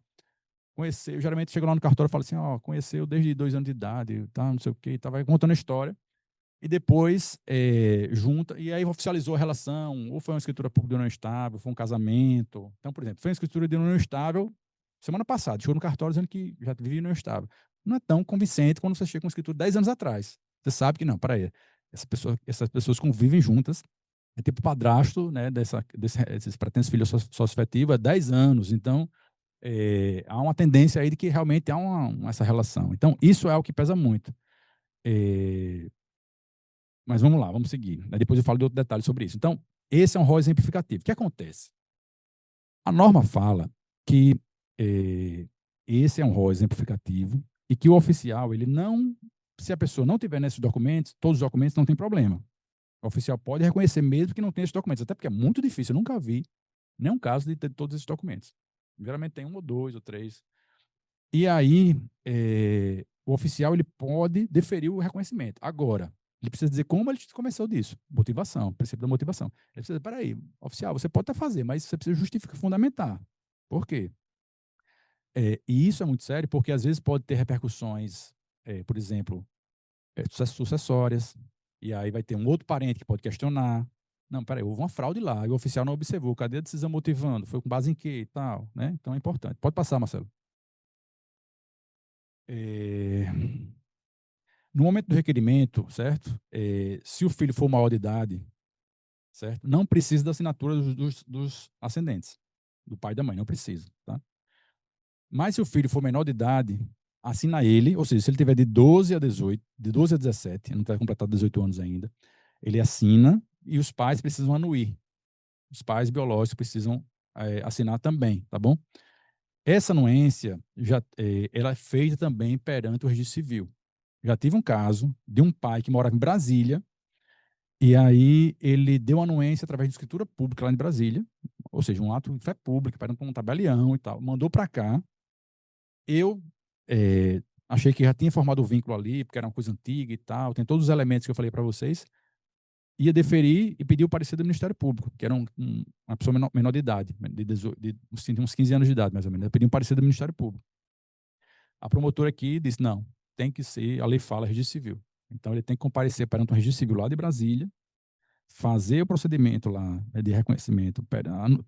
conhecer, eu geralmente chego lá no cartório e falo assim, ó, conheceu desde 2 anos de idade, tá, não sei o quê, tá, vai contando a história, e depois junta, e aí oficializou a relação, ou foi uma escritura pública de união estável, foi um casamento. Então, por exemplo, foi uma escritura de união estável semana passada, chegou no cartório dizendo que já vivia em união estável. Não é tão convincente quando você chega com uma escritura 10 anos atrás. Você sabe que não, peraí, essas pessoas convivem juntas, é tipo padrasto, né, desses pretensos filhos socioafetivos há 10 anos, então há uma tendência aí de que realmente há essa relação. Então, isso é o que pesa muito. É, mas vamos lá, vamos seguir. Aí depois eu falo de outro detalhe sobre isso. Então, esse é um rol exemplificativo. O que acontece? A norma fala que esse é um rol exemplificativo e que o oficial, ele não, se a pessoa não tiver nesses documentos, todos os documentos, não tem problema. O oficial pode reconhecer mesmo que não tenha esses documentos, até porque é muito difícil. Eu nunca vi nenhum caso de ter todos esses documentos. Geralmente tem um ou dois ou três. E aí, o oficial ele pode deferir o reconhecimento. Agora, ele precisa dizer como ele começou disso. Motivação, princípio da motivação. Ele precisa dizer, peraí, oficial, você pode até fazer, mas você precisa justificar, fundamentar. Por quê? E isso é muito sério, porque às vezes pode ter repercussões, por exemplo, sucessórias, e aí vai ter um outro parente que pode questionar. Não, peraí, houve uma fraude lá, e o oficial não observou. Cadê a decisão motivando? Foi com base em quê e tal, né? Então é importante. Pode passar, Marcelo. É, No momento do requerimento, certo? Se o filho for maior de idade, certo? Não precisa da assinatura dos ascendentes, do pai e da mãe, não precisa, tá? Mas se o filho for menor de idade, assina ele, ou seja, se ele tiver de 12 a 18, de 12 a 17, não está completado 18 anos ainda, ele assina e os pais precisam anuir. Os pais biológicos precisam assinar também, tá bom? Essa anuência ela é feita também perante o registro civil. Já tive um caso de um pai que morava em Brasília, e aí ele deu anuência através de escritura pública lá em Brasília, ou seja, um ato de fé pública, para um tabelião e tal. Mandou para cá. Eu achei que já tinha formado o vínculo ali, porque era uma coisa antiga e tal. Tem todos os elementos que eu falei para vocês. Ia deferir e pedir o parecer do Ministério Público, que era uma pessoa menor de idade, de uns 15 anos de idade, mais ou menos. Eu pedi um parecer do Ministério Público. A promotora aqui disse, não, tem que ser, a lei fala registro civil. Então, ele tem que comparecer perante um registro civil lá de Brasília, fazer o procedimento lá de reconhecimento,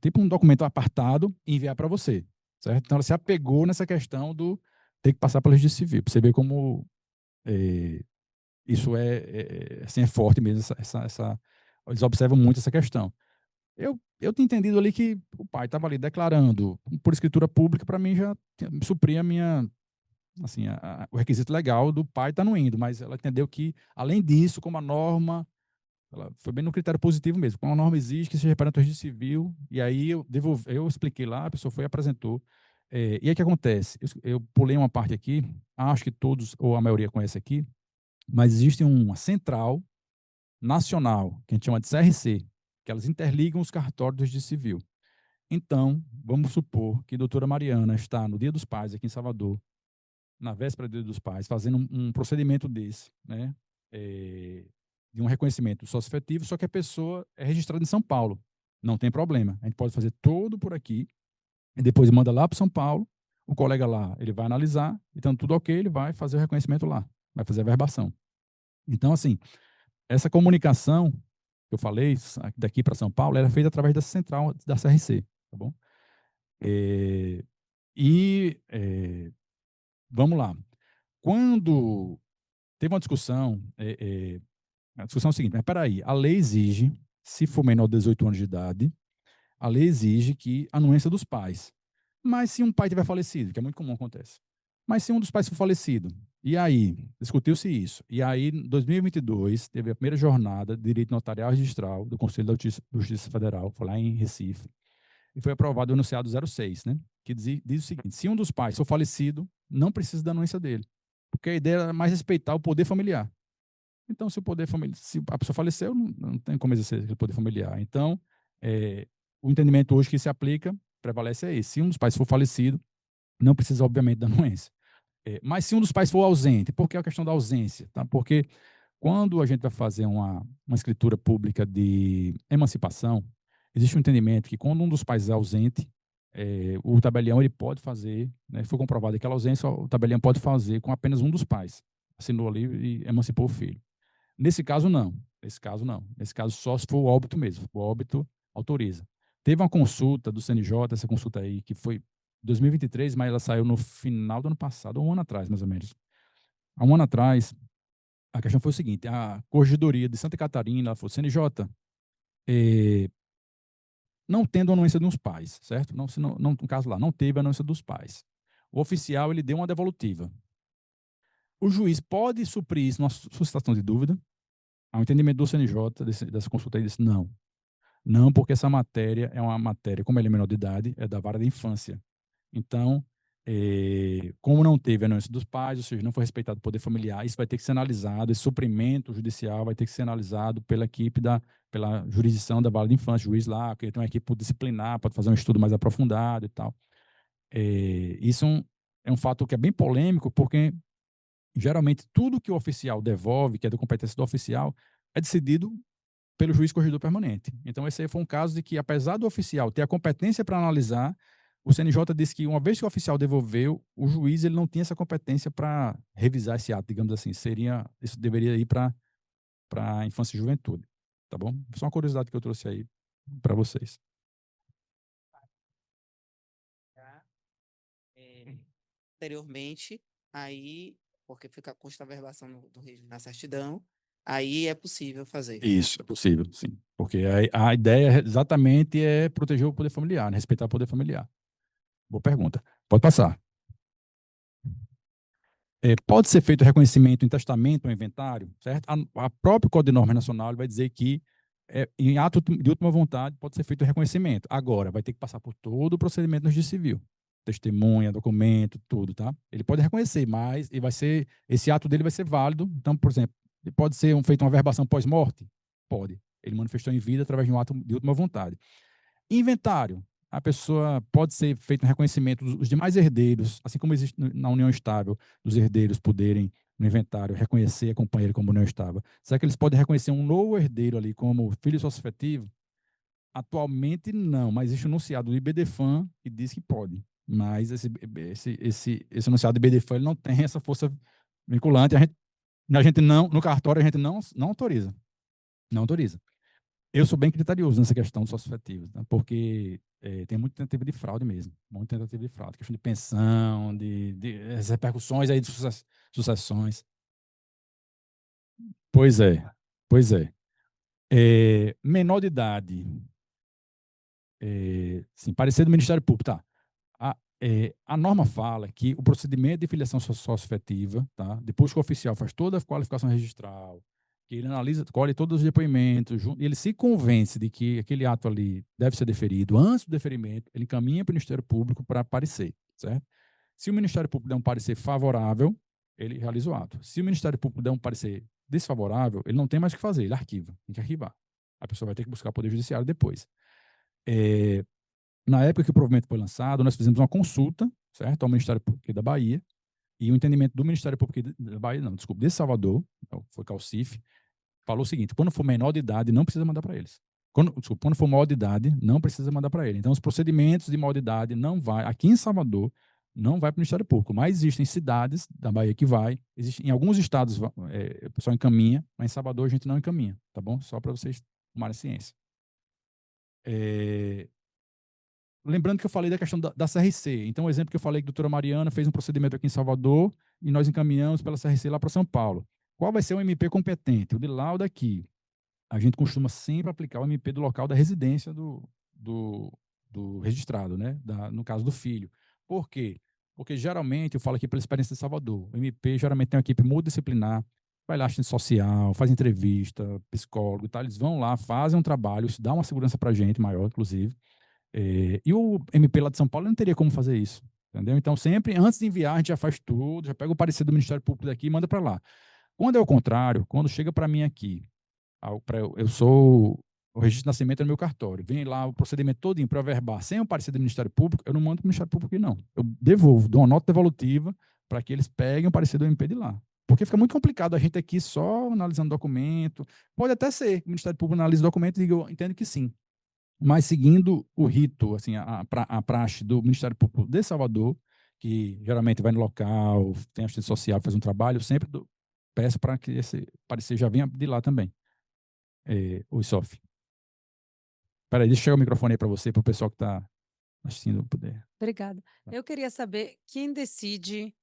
tipo um documento apartado e enviar para você, certo? Então, ela se apegou nessa questão do ter que passar pelo registro civil, para você ver como isso assim, é forte mesmo, eles observam muito essa questão. Eu tinha entendido ali que o pai estava ali declarando por escritura pública, para mim já supria a minha, assim, o requisito legal do pai estar no indo, mas ela entendeu que, além disso, como a norma, ela foi bem no critério positivo mesmo, como a norma exige que seja perante o registro civil, e aí eu expliquei lá, a pessoa foi e apresentou. E aí o que acontece? Eu pulei uma parte aqui, acho que todos, ou a maioria conhece aqui, mas existe uma central nacional, que a gente chama de CRC, que elas interligam os cartórios do registro civil. Então, vamos supor que a doutora Mariana está no Dia dos Pais aqui em Salvador, na véspera do Dia dos Pais, fazendo um procedimento desse, né? De um reconhecimento socioafetivo, só que a pessoa é registrada em São Paulo. Não tem problema. A gente pode fazer todo por aqui, e depois manda lá para São Paulo, o colega lá, ele vai analisar, então tudo ok, ele vai fazer o reconhecimento lá, vai fazer a verbação. Então, assim, essa comunicação que eu falei, daqui para São Paulo, era feita através da central da CRC, tá bom? E vamos lá. Quando teve uma discussão, a discussão é a seguinte, mas peraí, a lei exige, se for menor de 18 anos de idade, a lei exige que a anuência dos pais. Mas se um pai tiver falecido, que é muito comum, acontece. Mas se um dos pais for falecido, e aí, discutiu-se isso. E aí, em 2022, teve a primeira jornada de direito notarial registral do Conselho da Justiça Federal, foi lá em Recife, e foi aprovado o enunciado 06, né? Que diz o seguinte: se um dos pais for falecido, não precisa da anuência dele, porque a ideia é mais respeitar o poder familiar. Então, se o poder familiar, se a pessoa faleceu, não tem como exercer aquele poder familiar. Então, o entendimento hoje que se aplica, prevalece é esse. Se um dos pais for falecido, não precisa, obviamente, da anuência. Mas se um dos pais for ausente, por que a questão da ausência? Tá? Porque quando a gente vai fazer uma escritura pública de emancipação, existe um entendimento que quando um dos pais é ausente, o tabelião ele pode fazer, né, foi comprovado aquela ausência, o tabelião pode fazer com apenas um dos pais. Assinou ali e emancipou o filho. Nesse caso, não. Nesse caso, não. Nesse caso, só se for o óbito mesmo. O óbito autoriza. Teve uma consulta do CNJ, essa consulta aí, que foi 2023, mas ela saiu no final do ano passado, um ano atrás, mais ou menos. Há um ano atrás, a questão foi o seguinte: a Corregedoria de Santa Catarina, ela falou, CNJ, não tendo a anuência dos pais, certo? Não, se não, no caso lá, não teve a anuência dos pais. O oficial, ele deu uma devolutiva. O juiz pode suprir isso numa suscitação de dúvida? Ao entendimento do CNJ, dessa consulta, ele disse, não. Não, porque essa matéria é uma matéria, como ele é menor de idade, é da vara da infância. Então, como não teve a anuência dos pais, ou seja, não foi respeitado o poder familiar, isso vai ter que ser analisado, esse suprimento judicial vai ter que ser analisado pela equipe pela jurisdição da vara da infância, juiz lá, que tem uma equipe disciplinar, pode fazer um estudo mais aprofundado e tal. Isso é um fato que é bem polêmico, porque geralmente tudo que o oficial devolve, que é da competência do oficial, é decidido pelo juiz corregedor permanente. Então, esse aí foi um caso de que, apesar do oficial ter a competência para analisar, o CNJ disse que, uma vez que o oficial devolveu, o juiz ele não tinha essa competência para revisar esse ato, digamos assim. Isso deveria ir para a infância e juventude. Tá bom? Só uma curiosidade que eu trouxe aí para vocês. Tá? Anteriormente, aí, porque fica consta a verbação do registro na certidão, aí é possível fazer. Isso, é possível, sim. Porque a ideia exatamente é proteger o poder familiar, né? Respeitar o poder familiar. Boa pergunta. Pode passar. Pode ser feito reconhecimento em testamento ou inventário, certo? A própria Código de Normas Nacional vai dizer que em ato de última vontade pode ser feito o reconhecimento. Agora, vai ter que passar por todo o procedimento no justiça civil. Testemunha, documento, tudo, tá? Ele pode reconhecer, mas esse ato dele vai ser válido. Então, por exemplo, pode ser feito uma verbação pós-morte? Pode. Ele manifestou em vida através de um ato de última vontade. Inventário. A pessoa pode ser feito um reconhecimento dos demais herdeiros, assim como existe na união estável, dos herdeiros poderem, no inventário, reconhecer a companheira como união estável. Será que eles podem reconhecer um novo herdeiro ali como filho socioafetivo? Atualmente, não, mas existe um enunciado do IBDFAM que diz que pode. Mas esse enunciado do IBDFAM ele não tem essa força vinculante. A gente não, no cartório, a gente não autoriza. Não autoriza. Eu sou bem criterioso nessa questão dos sócios afetivos, né? Porque tem muita tentativa de fraude mesmo, muita tentativa de fraude, questão de pensão, as repercussões aí de sucessões. Pois é, pois é. Menor de idade, sim, parecer do Ministério Público, tá? A norma fala que o procedimento de filiação socioafetiva, tá? Depois que o oficial faz toda a qualificação registral, que ele analisa, colhe todos os depoimentos, e ele se convence de que aquele ato ali deve ser deferido, antes do deferimento, ele caminha para o Ministério Público para parecer, certo? Se o Ministério Público der um parecer favorável, ele realiza o ato. Se o Ministério Público der um parecer desfavorável, ele não tem mais o que fazer, ele arquiva, tem que arquivar. A pessoa vai ter que buscar o Poder Judiciário depois. Na época que o provimento foi lançado, nós fizemos uma consulta, certo, ao Ministério Público da Bahia, e o entendimento do Ministério Público da Bahia, não, desculpa, de Salvador, então, foi Calcif, falou o seguinte: quando for menor de idade, não precisa mandar para eles. Quando for maior de idade, não precisa mandar para ele. Então, os procedimentos de maior de idade não vai, aqui em Salvador, não vai para o Ministério Público, mas existem cidades da Bahia que vai, em alguns estados o pessoal encaminha, mas em Salvador a gente não encaminha, tá bom? Só para vocês tomarem ciência. Lembrando que eu falei da questão da CRC. Então, o exemplo que eu falei que a doutora Mariana fez um procedimento aqui em Salvador e nós encaminhamos pela CRC lá para São Paulo. Qual vai ser o MP competente? O de lá ou daqui? A gente costuma sempre aplicar o MP do local da residência do registrado, né? No caso do filho. Por quê? Porque geralmente, eu falo aqui pela experiência de Salvador, o MP geralmente tem uma equipe multidisciplinar, vai lá, assistente social, faz entrevista, psicólogo e tal, eles vão lá, fazem um trabalho, isso dá uma segurança para a gente maior, inclusive. E o MP lá de São Paulo não teria como fazer isso, entendeu? Então, sempre, antes de enviar, a gente já faz tudo, já pega o parecer do Ministério Público daqui e manda para lá. Quando é o contrário, quando chega para mim aqui, eu sou o registro de nascimento é no meu cartório, vem lá o procedimento todinho para averbar sem o parecer do Ministério Público, eu não mando para o Ministério Público, não. Eu devolvo, dou uma nota devolutiva para que eles peguem o parecer do MP de lá. Porque fica muito complicado a gente aqui só analisando documento. Pode até ser que o Ministério Público analise o documento e diga, eu entendo que sim. Mas seguindo o rito, assim, a praxe do Ministério Público de Salvador, que geralmente vai no local, tem assistente social, faz um trabalho, eu sempre peço para que esse parecer já venha de lá também. O ISOF. Peraí, deixa eu chegar o microfone aí para você, para o pessoal que está assistindo poder. Obrigada. Eu queria saber quem decide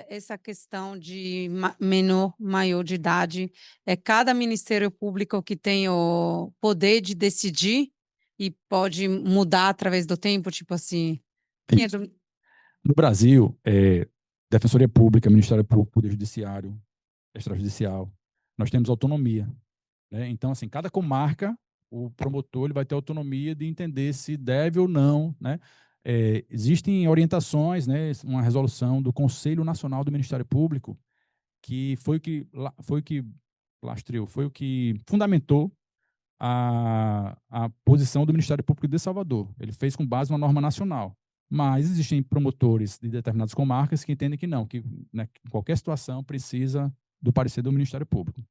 essa questão de menor, maior de idade. É cada Ministério Público que tem o poder de decidir e pode mudar através do tempo, tipo assim. Quem é do... No Brasil, Defensoria Pública, Ministério Público, Poder Judiciário, Extrajudicial, nós temos autonomia. Né? Então, assim, cada comarca, o promotor ele vai ter autonomia de entender se deve ou não, né? Existem orientações, né? Uma resolução do Conselho Nacional do Ministério Público que foi o que lastreou, foi o que fundamentou a posição do Ministério Público de Salvador. Ele fez com base numa norma nacional. Mas existem promotores de determinadas comarcas que entendem que não, que, né, em qualquer situação precisa do parecer do Ministério Público.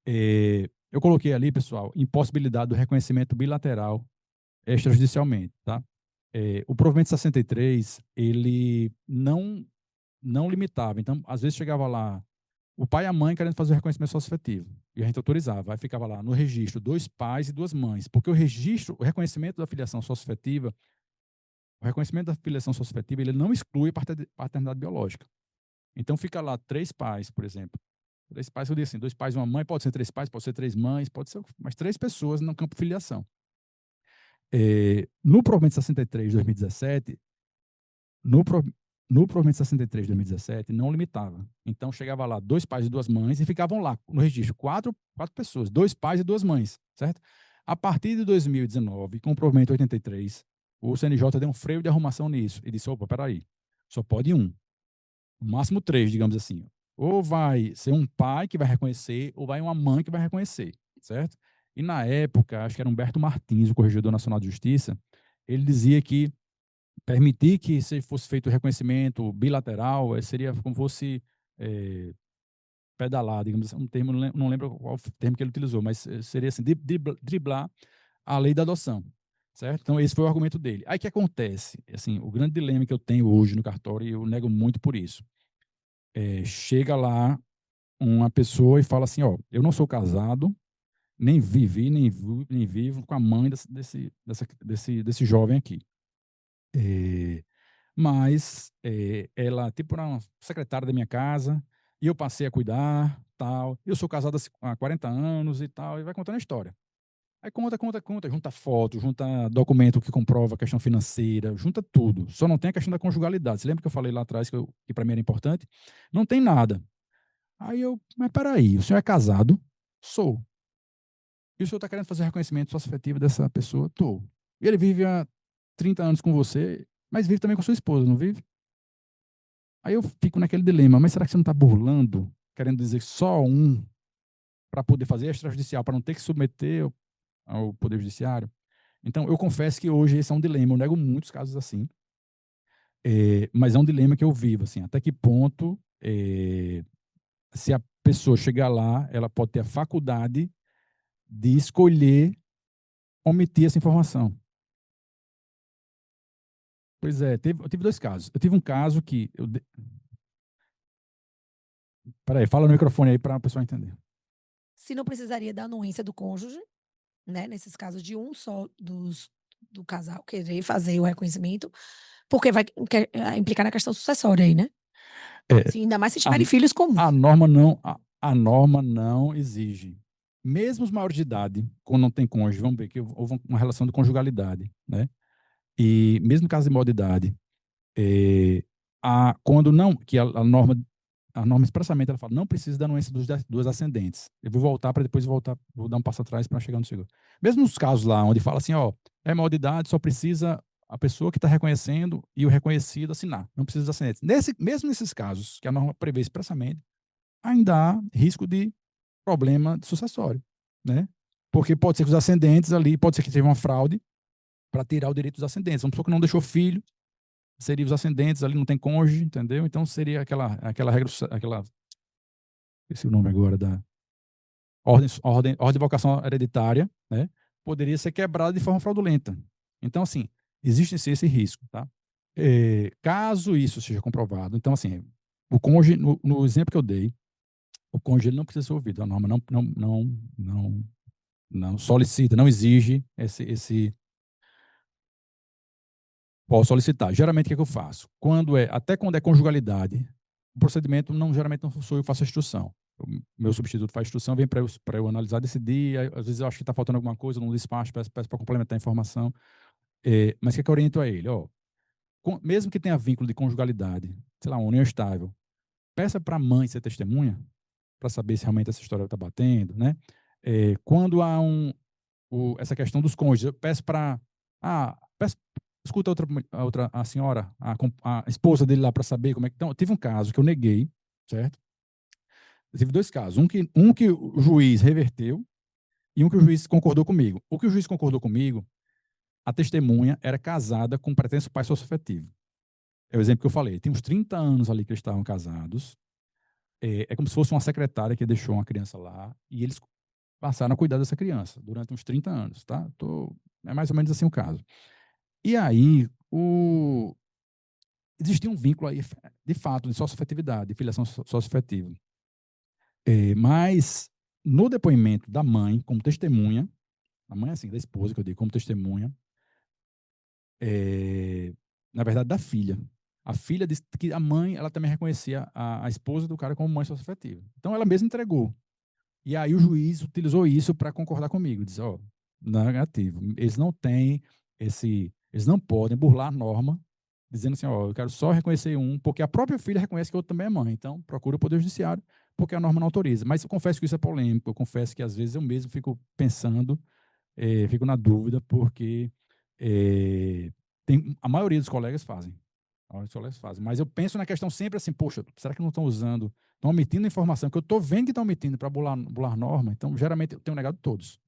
Eu coloquei ali, pessoal, impossibilidade do reconhecimento bilateral extrajudicialmente, tá? O provimento 63, ele não limitava. Então, às vezes chegava lá o pai e a mãe querendo fazer o reconhecimento socioafetivo, e a gente autorizava. Aí ficava lá no registro 2 pais e 2 mães, porque o reconhecimento da filiação socioafetiva, ele não exclui a paternidade biológica. Então fica lá 3 pais, por exemplo. 3 pais, eu digo assim, 2 pais e uma mãe, pode ser 3 pais, pode ser 3 mães, pode ser mais 3 pessoas no campo de filiação. No provimento 63 de 2017, no provimento 63 de 2017, não limitava. Então, chegava lá 2 pais e 2 mães e ficavam lá no registro 4 pessoas, 2 pais e 2 mães, certo? A partir de 2019, com o provimento 83, o CNJ deu um freio de arrumação nisso e disse, opa, peraí, só pode 1. No máximo 3, digamos assim. Ou vai ser um pai que vai reconhecer, ou vai uma mãe que vai reconhecer, certo? E na época, acho que era Humberto Martins, o Corregedor Nacional de Justiça, ele dizia que permitir que fosse feito o reconhecimento bilateral seria como fosse pedalar, digamos assim, um termo, não lembro qual termo que ele utilizou, mas seria assim, driblar a lei da adoção, certo? Então, esse foi o argumento dele. Aí, o que acontece? Assim, o grande dilema que eu tenho hoje no cartório, e eu nego muito por isso, chega lá uma pessoa e fala assim, ó, eu não sou casado, nem vivo com a mãe desse jovem aqui. Mas ela, tipo, era uma secretária da minha casa, e eu passei a cuidar, tal. Eu sou casado há 40 anos e tal, e vai contando a história. Aí conta, junta foto, junta documento que comprova a questão financeira, junta tudo. Só não tem a questão da conjugalidade. Você lembra que eu falei lá atrás que para mim era importante? Não tem nada. Aí mas peraí, o senhor é casado? Sou. E o senhor está querendo fazer reconhecimento socioafetivo dessa pessoa? Tô. E ele vive há 30 anos com você, mas vive também com sua esposa, não vive? Aí eu fico naquele dilema, mas será que você não está burlando, querendo dizer só um, para poder fazer extrajudicial, para não ter que submeter ao Poder Judiciário? Então, eu confesso que hoje esse é um dilema, eu nego muitos casos assim, mas é um dilema que eu vivo, assim, até que ponto, se a pessoa chegar lá, ela pode ter a faculdade de escolher omitir essa informação. Pois é, eu tive 2 casos. Eu tive um caso que... Peraí, fala no microfone aí para a pessoa entender. Se não precisaria da anuência do cônjuge, né? Nesses casos de um só do casal querer fazer o reconhecimento, porque vai implicar na questão sucessória aí, né? Ainda mais se tiverem filhos comuns. A norma não exige. Mesmo os maiores de idade, quando não tem cônjuge, vamos ver que houve uma relação de conjugalidade, né? E mesmo no caso de maior de idade, quando não, que a norma expressamente ela fala, não precisa da anuência dos ascendentes. Eu vou voltar para depois vou dar um passo atrás para chegar no segundo. Mesmo nos casos lá onde fala assim, ó, é maior de idade, só precisa a pessoa que está reconhecendo e o reconhecido assinar. Não precisa dos ascendentes. Mesmo nesses casos, que a norma prevê expressamente, ainda há risco de problema sucessório, né? Porque pode ser que os ascendentes ali, pode ser que teve uma fraude para tirar o direito dos ascendentes. Uma pessoa que não deixou filho, seria os ascendentes ali, não tem cônjuge, entendeu? Então seria aquela regra, esqueci o nome agora da ordem de vocação hereditária, né? Poderia ser quebrada de forma fraudulenta. Então, assim, existe sim esse risco, tá? Caso isso seja comprovado, então, assim, o cônjuge, no exemplo que eu dei, o cônjuge ele não precisa ser ouvido, a norma não solicita, não exige posso solicitar. Geralmente, o que eu faço? Até quando é conjugalidade, o procedimento geralmente não sou eu que faço a instrução. O meu substituto faz a instrução, vem para eu analisar, decidir. Às vezes eu acho que está faltando alguma coisa, não despacho, peço para complementar a informação. Mas o que é que eu oriento a ele? Mesmo que tenha vínculo de conjugalidade, sei lá, uma união estável, peça para a mãe ser testemunha, para saber se realmente essa história está batendo, né? Quando há essa questão dos cônjuges, eu peço para... escuta a senhora, a esposa dele lá para saber como é que... Então, tive um caso que eu neguei, certo? Eu tive 2 casos. Um que o juiz reverteu e um que o juiz concordou comigo. O que o juiz concordou comigo, a testemunha era casada com um pretenso pai socioafetivo. É o exemplo que eu falei. Tem uns 30 anos ali que eles estavam casados. É como se fosse uma secretária que deixou uma criança lá e eles passaram a cuidar dessa criança durante uns 30 anos, tá? É mais ou menos assim o caso. E aí, existia um vínculo aí, de fato, de socioafetividade, de filiação socioafetiva. Mas, no depoimento da mãe, como testemunha, a mãe, assim, da esposa, que eu digo, como testemunha, na verdade, da filha. A filha disse que a mãe, ela também reconhecia a esposa do cara como mãe socioafetiva. Então, ela mesma entregou. E aí o juiz utilizou isso para concordar comigo. Diz, negativo. Eles não têm eles não podem burlar a norma, dizendo assim, eu quero só reconhecer um, porque a própria filha reconhece que o outro também é mãe. Então, procura o Poder Judiciário, porque a norma não autoriza. Mas eu confesso que isso é polêmico, eu confesso que às vezes eu mesmo fico pensando, fico na dúvida, porque a maioria dos colegas fazem. Mas eu penso na questão sempre assim, poxa, será que não estão usando, estão omitindo informação que eu estou vendo que estão omitindo para bular norma? Então, geralmente, eu tenho negado todos.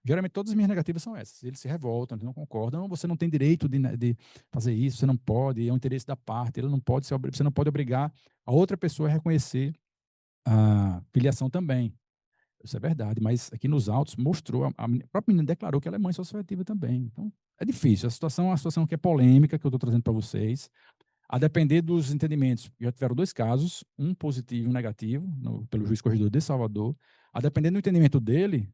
Geralmente, todas as minhas negativas são essas. Eles se revoltam, eles não concordam. Você não tem direito de fazer isso, você não pode, é um interesse da parte, você não pode obrigar a outra pessoa a reconhecer a filiação também. Isso é verdade, mas aqui nos autos mostrou, a própria menina declarou que ela é mãe socioafetiva também. Então, é difícil. A situação é uma situação que é polêmica, que eu estou trazendo para vocês. A depender dos entendimentos, já tiveram 2 casos, um positivo e um negativo, pelo juiz corregedor de Salvador. A depender do entendimento dele,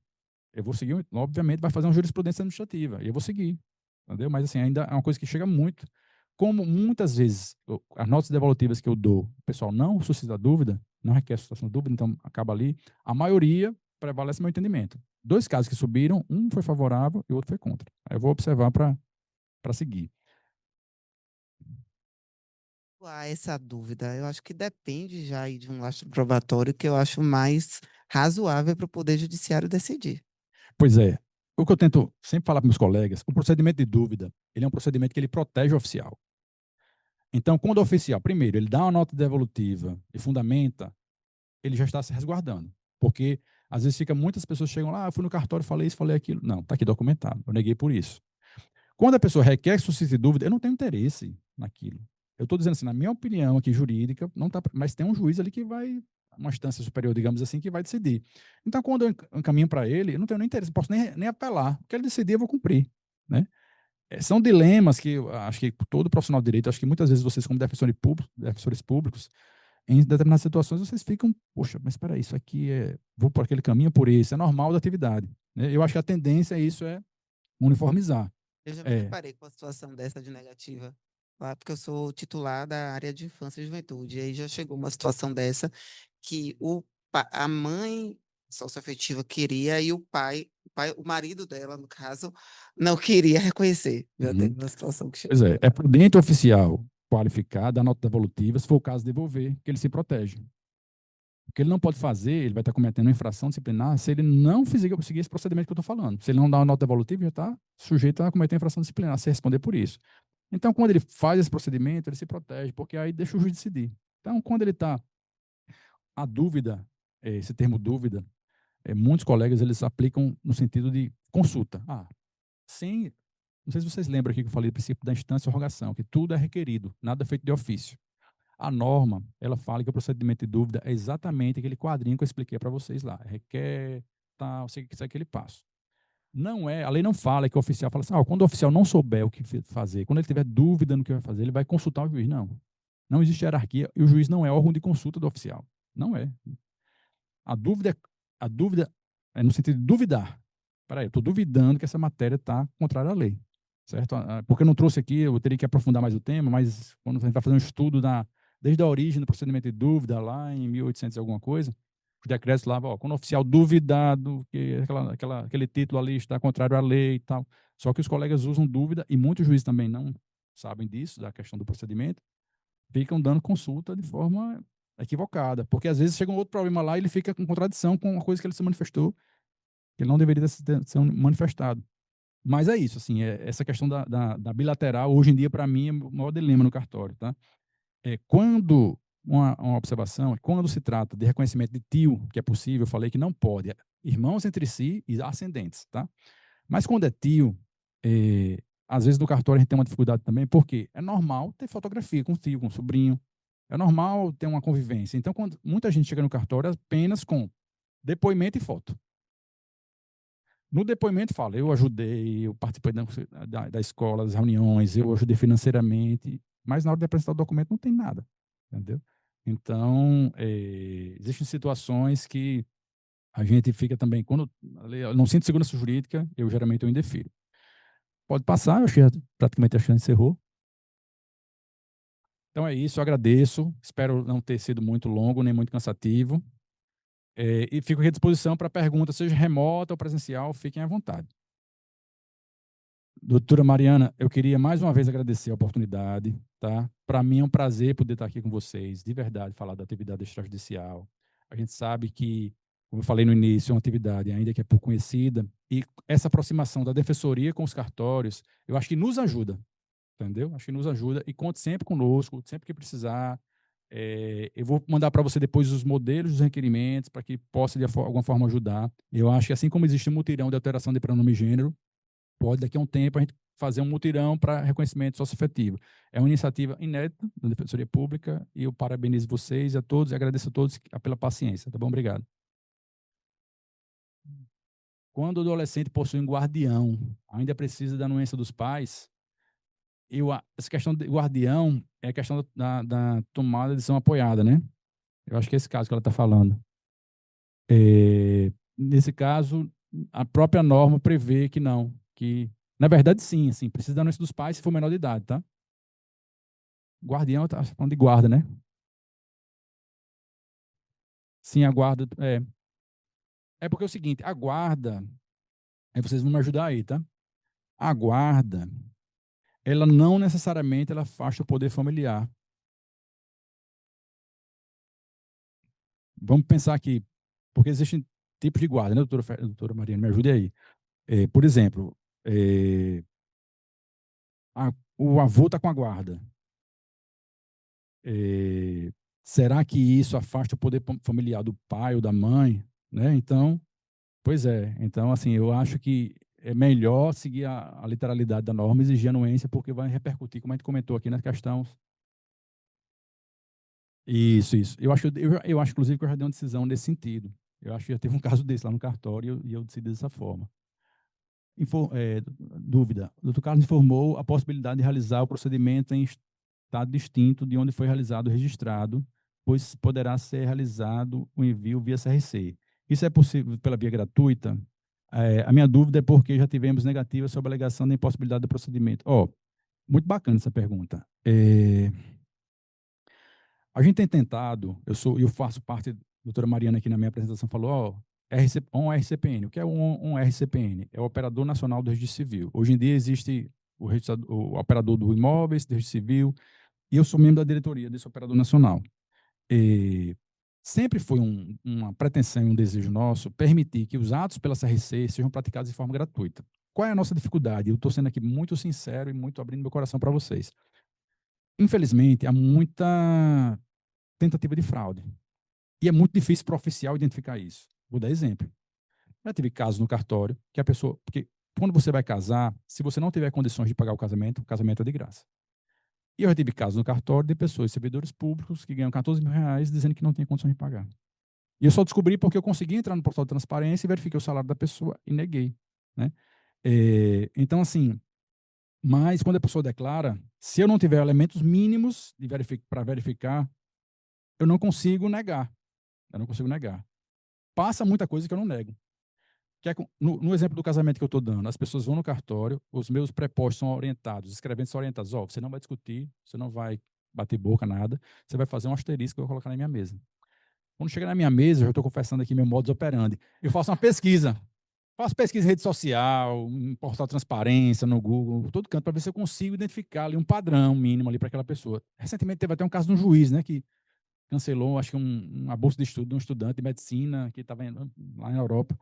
eu vou seguir, obviamente, vai fazer uma jurisprudência administrativa, e eu vou seguir, entendeu? Mas, assim, ainda é uma coisa que chega muito. Como muitas vezes as notas devolutivas que eu dou, o pessoal não suscita dúvida, não requer sustentação de dúvida, então acaba ali, a maioria prevalece meu entendimento. 2 casos que subiram, um foi favorável e o outro foi contra. Aí eu vou observar para seguir. Essa dúvida, eu acho que depende já aí de um lastro probatório que eu acho mais razoável para o Poder Judiciário decidir. Pois é. O que eu tento sempre falar para meus colegas, o procedimento de dúvida, ele é um procedimento que ele protege o oficial. Então, quando o oficial, primeiro, ele dá uma nota devolutiva e fundamenta, ele já está se resguardando. Porque, às vezes, muitas pessoas chegam lá, eu fui no cartório, falei isso, falei aquilo. Não, está aqui documentado, eu neguei por isso. Quando a pessoa requer que suscite dúvida, eu não tenho interesse naquilo. Eu estou dizendo assim, na minha opinião aqui jurídica, não tá, mas tem um juiz ali que vai, uma instância superior, digamos assim, que vai decidir. Então, quando eu encaminho para ele, eu não tenho nem interesse, não posso nem apelar. O que ele decidir, eu vou cumprir. Né? São dilemas que eu acho que todo profissional de direito, acho que muitas vezes vocês, como defensores públicos, em determinadas situações, vocês ficam, poxa, mas espera aí, isso aqui vou por aquele caminho, por esse, é normal da atividade. Né? Eu acho que a tendência é uniformizar. Eu já me deparei com uma situação dessa de negativa, lá, porque eu sou titular da área de infância e juventude, e aí já chegou uma situação dessa que a mãe socioafetiva queria e o marido dela, no caso, não queria reconhecer. Já teve uma situação que chegou. Pois é prudente o oficial qualificar, dar nota devolutiva, se for o caso, devolver, que ele se protege. O que ele não pode fazer, ele vai estar cometendo uma infração disciplinar se ele não seguir esse procedimento que eu estou falando. Se ele não dá uma nota devolutiva, já está sujeito a cometer infração disciplinar, se responder por isso. Então, quando ele faz esse procedimento, ele se protege, porque aí deixa o juiz decidir. Então, quando ele está a dúvida, esse termo dúvida, muitos colegas eles aplicam no sentido de consulta. Sim, não sei se vocês lembram aqui que eu falei do princípio da instância e rogação, que tudo é requerido, nada é feito de ofício. A norma, ela fala que o procedimento de dúvida é exatamente aquele quadrinho que eu expliquei para vocês lá. Requer, tal, segue aquele passo. Não é, a lei não fala que o oficial fala assim, quando o oficial não souber o que fazer, quando ele tiver dúvida no que vai fazer, ele vai consultar o juiz. Não. Não existe hierarquia e o juiz não é órgão de consulta do oficial. Não é. A dúvida é no sentido de duvidar. Peraí, eu estou duvidando que essa matéria está contrária à lei. Certo? Porque eu não trouxe aqui, eu teria que aprofundar mais o tema, mas quando a gente vai fazer um estudo desde a origem do procedimento de dúvida, lá em 1800 e alguma coisa, os decretos lá, quando o oficial duvidado que aquele título ali está contrário à lei e tal. Só que os colegas usam dúvida, e muitos juízes também não sabem disso, da questão do procedimento, ficam dando consulta de forma equivocada, porque às vezes chega um outro problema lá e ele fica com contradição com uma coisa que ele se manifestou, que ele não deveria ser manifestado. Mas é isso, assim, essa questão da bilateral, hoje em dia, para mim, é o maior dilema no cartório, tá? Quando uma observação, quando se trata de reconhecimento de tio, que é possível, eu falei que não pode, irmãos entre si e ascendentes, tá? Mas quando é tio, às vezes no cartório a gente tem uma dificuldade também, porque é normal ter fotografia com tio, com sobrinho, é normal ter uma convivência. Então, quando muita gente chega no cartório apenas com depoimento e foto. No depoimento fala, eu ajudei, eu participei da escola, das reuniões, eu ajudei financeiramente, mas na hora de apresentar o documento não tem nada, entendeu? Então, existem situações que a gente fica também, quando eu não sinto segurança jurídica, geralmente eu indefiro. Pode passar, eu achei praticamente a chance encerrou. Então é isso, eu agradeço, espero não ter sido muito longo, nem muito cansativo. E fico aqui à disposição para perguntas, seja remota ou presencial, fiquem à vontade. Doutora Mariana, eu queria mais uma vez agradecer a oportunidade, tá? Para mim é um prazer poder estar aqui com vocês, de verdade, falar da atividade extrajudicial. A gente sabe que, como eu falei no início, é uma atividade ainda que é pouco conhecida, e essa aproximação da defensoria com os cartórios, eu acho que nos ajuda, entendeu? Acho que nos ajuda, e conte sempre conosco, sempre que precisar. Eu vou mandar para você depois os modelos dos requerimentos, para que possa, de alguma forma, ajudar. Eu acho que, assim como existe um mutirão de alteração de pronome e gênero, pode, daqui a um tempo, a gente fazer um mutirão para reconhecimento socioafetivo. É uma iniciativa inédita da Defensoria Pública e eu parabenizo vocês e a todos e agradeço a todos pela paciência. Tá bom? Obrigado. Quando o adolescente possui um guardião, ainda precisa da anuência dos pais, essa questão de guardião é a questão da tomada de decisão apoiada, né? Eu acho que é esse caso que ela está falando. Nesse caso, a própria norma prevê que não, que na verdade, sim, assim, precisa da anuência dos pais se for menor de idade, tá? Guardião, tá falando de guarda, né? Sim, a guarda. É porque é o seguinte, a guarda. Aí vocês vão me ajudar aí, tá? A guarda, ela não necessariamente ela afasta o poder familiar. Vamos pensar aqui, porque existem tipos de guarda, né, doutora Mariana? Me ajude aí. Por exemplo, o avô está com a guarda. Será que isso afasta o poder familiar do pai ou da mãe? Né? Então, pois é. Então, assim, eu acho que é melhor seguir a literalidade da norma e exigir anuência, porque vai repercutir, como a gente comentou aqui na questão. Isso. Eu acho, inclusive, que eu já dei uma decisão nesse sentido. Eu acho que já teve um caso desse lá no cartório e eu decidi dessa forma. Dúvida. O doutor Carlos informou a possibilidade de realizar o procedimento em estado distinto de onde foi realizado o registrado, pois poderá ser realizado o envio via CRC. Isso é possível pela via gratuita? A minha dúvida é porque já tivemos negativa sobre a alegação da impossibilidade do procedimento. Muito bacana essa pergunta. A gente tem tentado, eu faço parte, a doutora Mariana aqui na minha apresentação falou, um RCPN. O que é um RCPN? É o Operador Nacional do Registro Civil. Hoje em dia existe o operador do imóveis, do Registro Civil, e eu sou membro da diretoria desse operador nacional. Sempre foi uma pretensão e um desejo nosso permitir que os atos pela CRC sejam praticados de forma gratuita. Qual é a nossa dificuldade? Eu estou sendo aqui muito sincero e muito abrindo meu coração para vocês. Infelizmente, há muita tentativa de fraude. E é muito difícil para o oficial identificar isso. Vou dar exemplo. Já tive casos no cartório que a pessoa... Porque quando você vai casar, se você não tiver condições de pagar o casamento é de graça. E eu já tive casos no cartório de pessoas, servidores públicos, que ganham 14 mil reais dizendo que não tem condições de pagar. E eu só descobri porque eu consegui entrar no portal de transparência e verifiquei o salário da pessoa e neguei, né? Então, assim, mas quando a pessoa declara, se eu não tiver elementos mínimos para verificar, eu não consigo negar. Eu não consigo negar. Passa muita coisa que eu não nego. No exemplo do casamento que eu estou dando, as pessoas vão no cartório, os meus prepostos são orientados, os escreventes são orientados, você não vai discutir, você não vai bater boca, nada, você vai fazer um asterisco que eu vou colocar na minha mesa. Quando chega na minha mesa, eu já estou confessando aqui meu modus operandi, eu faço uma pesquisa. Faço pesquisa em rede social, em portal de transparência, no Google, todo canto, para ver se eu consigo identificar ali um padrão mínimo ali para aquela pessoa. Recentemente teve até um caso de um juiz, né, que cancelou, acho que uma bolsa de estudo de um estudante de medicina que estava lá na Europa.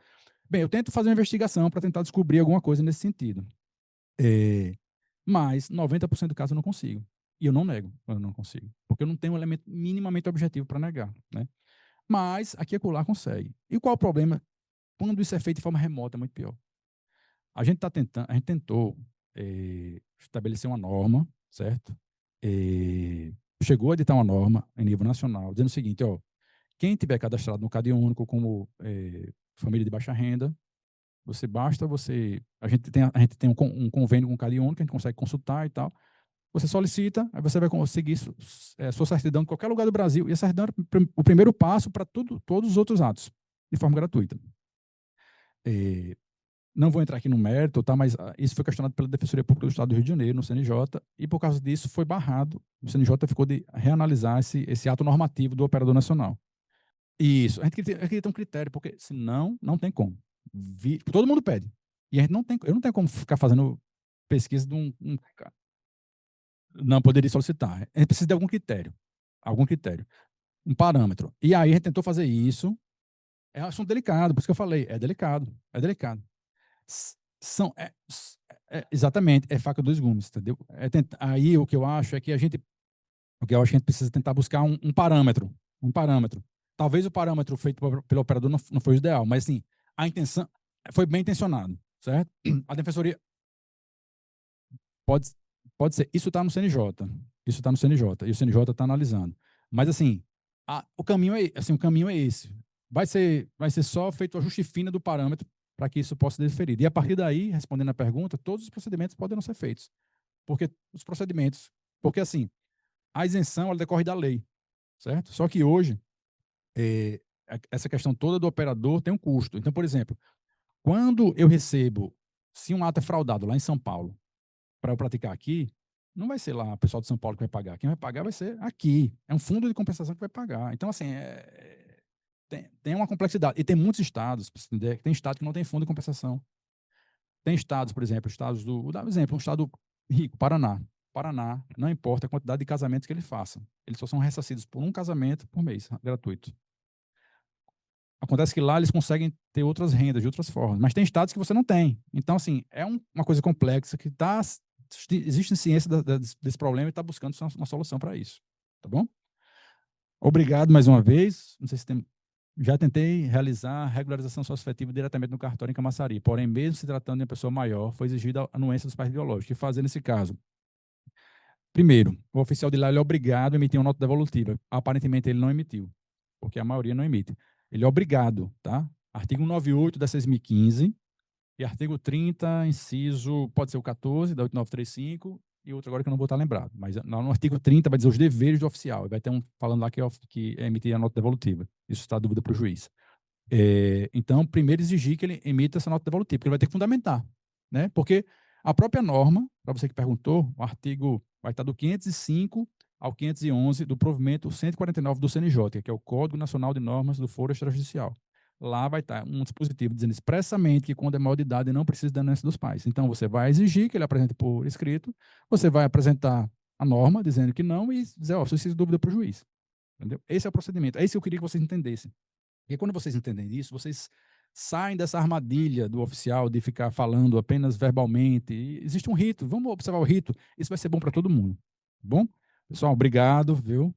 Bem, eu tento fazer uma investigação para tentar descobrir alguma coisa nesse sentido. Mas 90% do caso eu não consigo. E eu não nego quando eu não consigo. Porque eu não tenho um elemento minimamente objetivo para negar, né? Mas aqui e acolá consegue. E qual o problema? Quando isso é feito de forma remota, é muito pior. A gente tentou estabelecer uma norma, certo? Chegou a editar uma norma em nível nacional, dizendo o seguinte, ó, quem tiver cadastrado no Cade Único como família de baixa renda, a gente tem um convênio com o Cade Único, que a gente consegue consultar e tal. Você solicita, aí você vai conseguir sua certidão em qualquer lugar do Brasil, e essa certidão é o primeiro passo para todos os outros atos, de forma gratuita. Não vou entrar aqui no mérito, tá? Mas isso foi questionado pela Defensoria Pública do Estado do Rio de Janeiro, no CNJ, e por causa disso foi barrado. O CNJ ficou de reanalisar esse ato normativo do operador nacional. Isso, a gente queria ter um critério, porque senão não tem como. Todo mundo pede. E a gente eu não tenho como ficar fazendo pesquisa de não poderia solicitar. A gente precisa de algum critério, um parâmetro. E aí a gente tentou fazer isso. É um assunto delicado, por isso que eu falei, é delicado. Exatamente, é faca dos gumes, entendeu? Aí o que eu acho é que a gente precisa tentar buscar um parâmetro. Talvez o parâmetro feito pelo operador não foi o ideal, mas assim, a intenção foi bem intencionado, certo? A defensoria pode ser, isso está no CNJ, e o CNJ está analisando. Mas assim, o caminho é esse. Vai ser só feito o ajuste fino do parâmetro para que isso possa ser deferido. E a partir daí, respondendo a pergunta, todos os procedimentos podem não ser feitos. Porque assim, a isenção ela decorre da lei, certo? Só que hoje, essa questão toda do operador tem um custo. Então, por exemplo, quando eu recebo, se um ato é fraudado lá em São Paulo, para eu praticar aqui, não vai ser lá o pessoal de São Paulo que vai pagar. Quem vai pagar vai ser aqui. É um fundo de compensação que vai pagar. Então, assim, tem uma complexidade. E tem muitos estados, tem estado que não tem fundo de compensação. Tem estados, por exemplo, vou dar um exemplo, um estado rico, Paraná. Paraná, não importa a quantidade de casamentos que ele faça. Eles só são ressarcidos por um casamento por mês, gratuito. Acontece que lá eles conseguem ter outras rendas, de outras formas. Mas tem estados que você não tem. Então, assim, é uma coisa complexa que existe ciência desse problema e está buscando uma solução para isso. Tá bom? Obrigado mais uma vez. Não sei se já tentei realizar a regularização socioafetiva diretamente no cartório em Camaçari, porém, mesmo se tratando de uma pessoa maior, foi exigida a anuência dos pais biológicos. O que fazer nesse caso? Primeiro, o oficial de lá é obrigado a emitir uma nota devolutiva. Aparentemente, ele não emitiu, porque a maioria não emite. Ele é obrigado, tá? Artigo 198 da 6.015 e artigo 30, inciso, pode ser o 14 da 8935 e outro agora que eu não vou estar lembrado. Mas no artigo 30 vai dizer os deveres do oficial. Vai ter falando lá que é emitir a nota devolutiva. Isso está a dúvida para o juiz. Então, primeiro exigir que ele emita essa nota devolutiva, porque ele vai ter que fundamentar, né? Porque a própria norma, para você que perguntou, o artigo vai estar do 505 ao 511 do provimento 149 do CNJ, que é o Código Nacional de Normas do Foro Extrajudicial. Lá vai estar um dispositivo dizendo expressamente que quando é maior de idade não precisa da anuência dos pais. Então, você vai exigir que ele apresente por escrito, você vai apresentar a norma dizendo que não e dizer, ó, se precisa de dúvida para o juiz. Entendeu? Esse é o procedimento. É isso que eu queria que vocês entendessem. Porque quando vocês entendem isso, vocês saem dessa armadilha do oficial de ficar falando apenas verbalmente. E existe um rito, vamos observar o rito. Isso vai ser bom para todo mundo. Tá bom? Pessoal, obrigado, viu?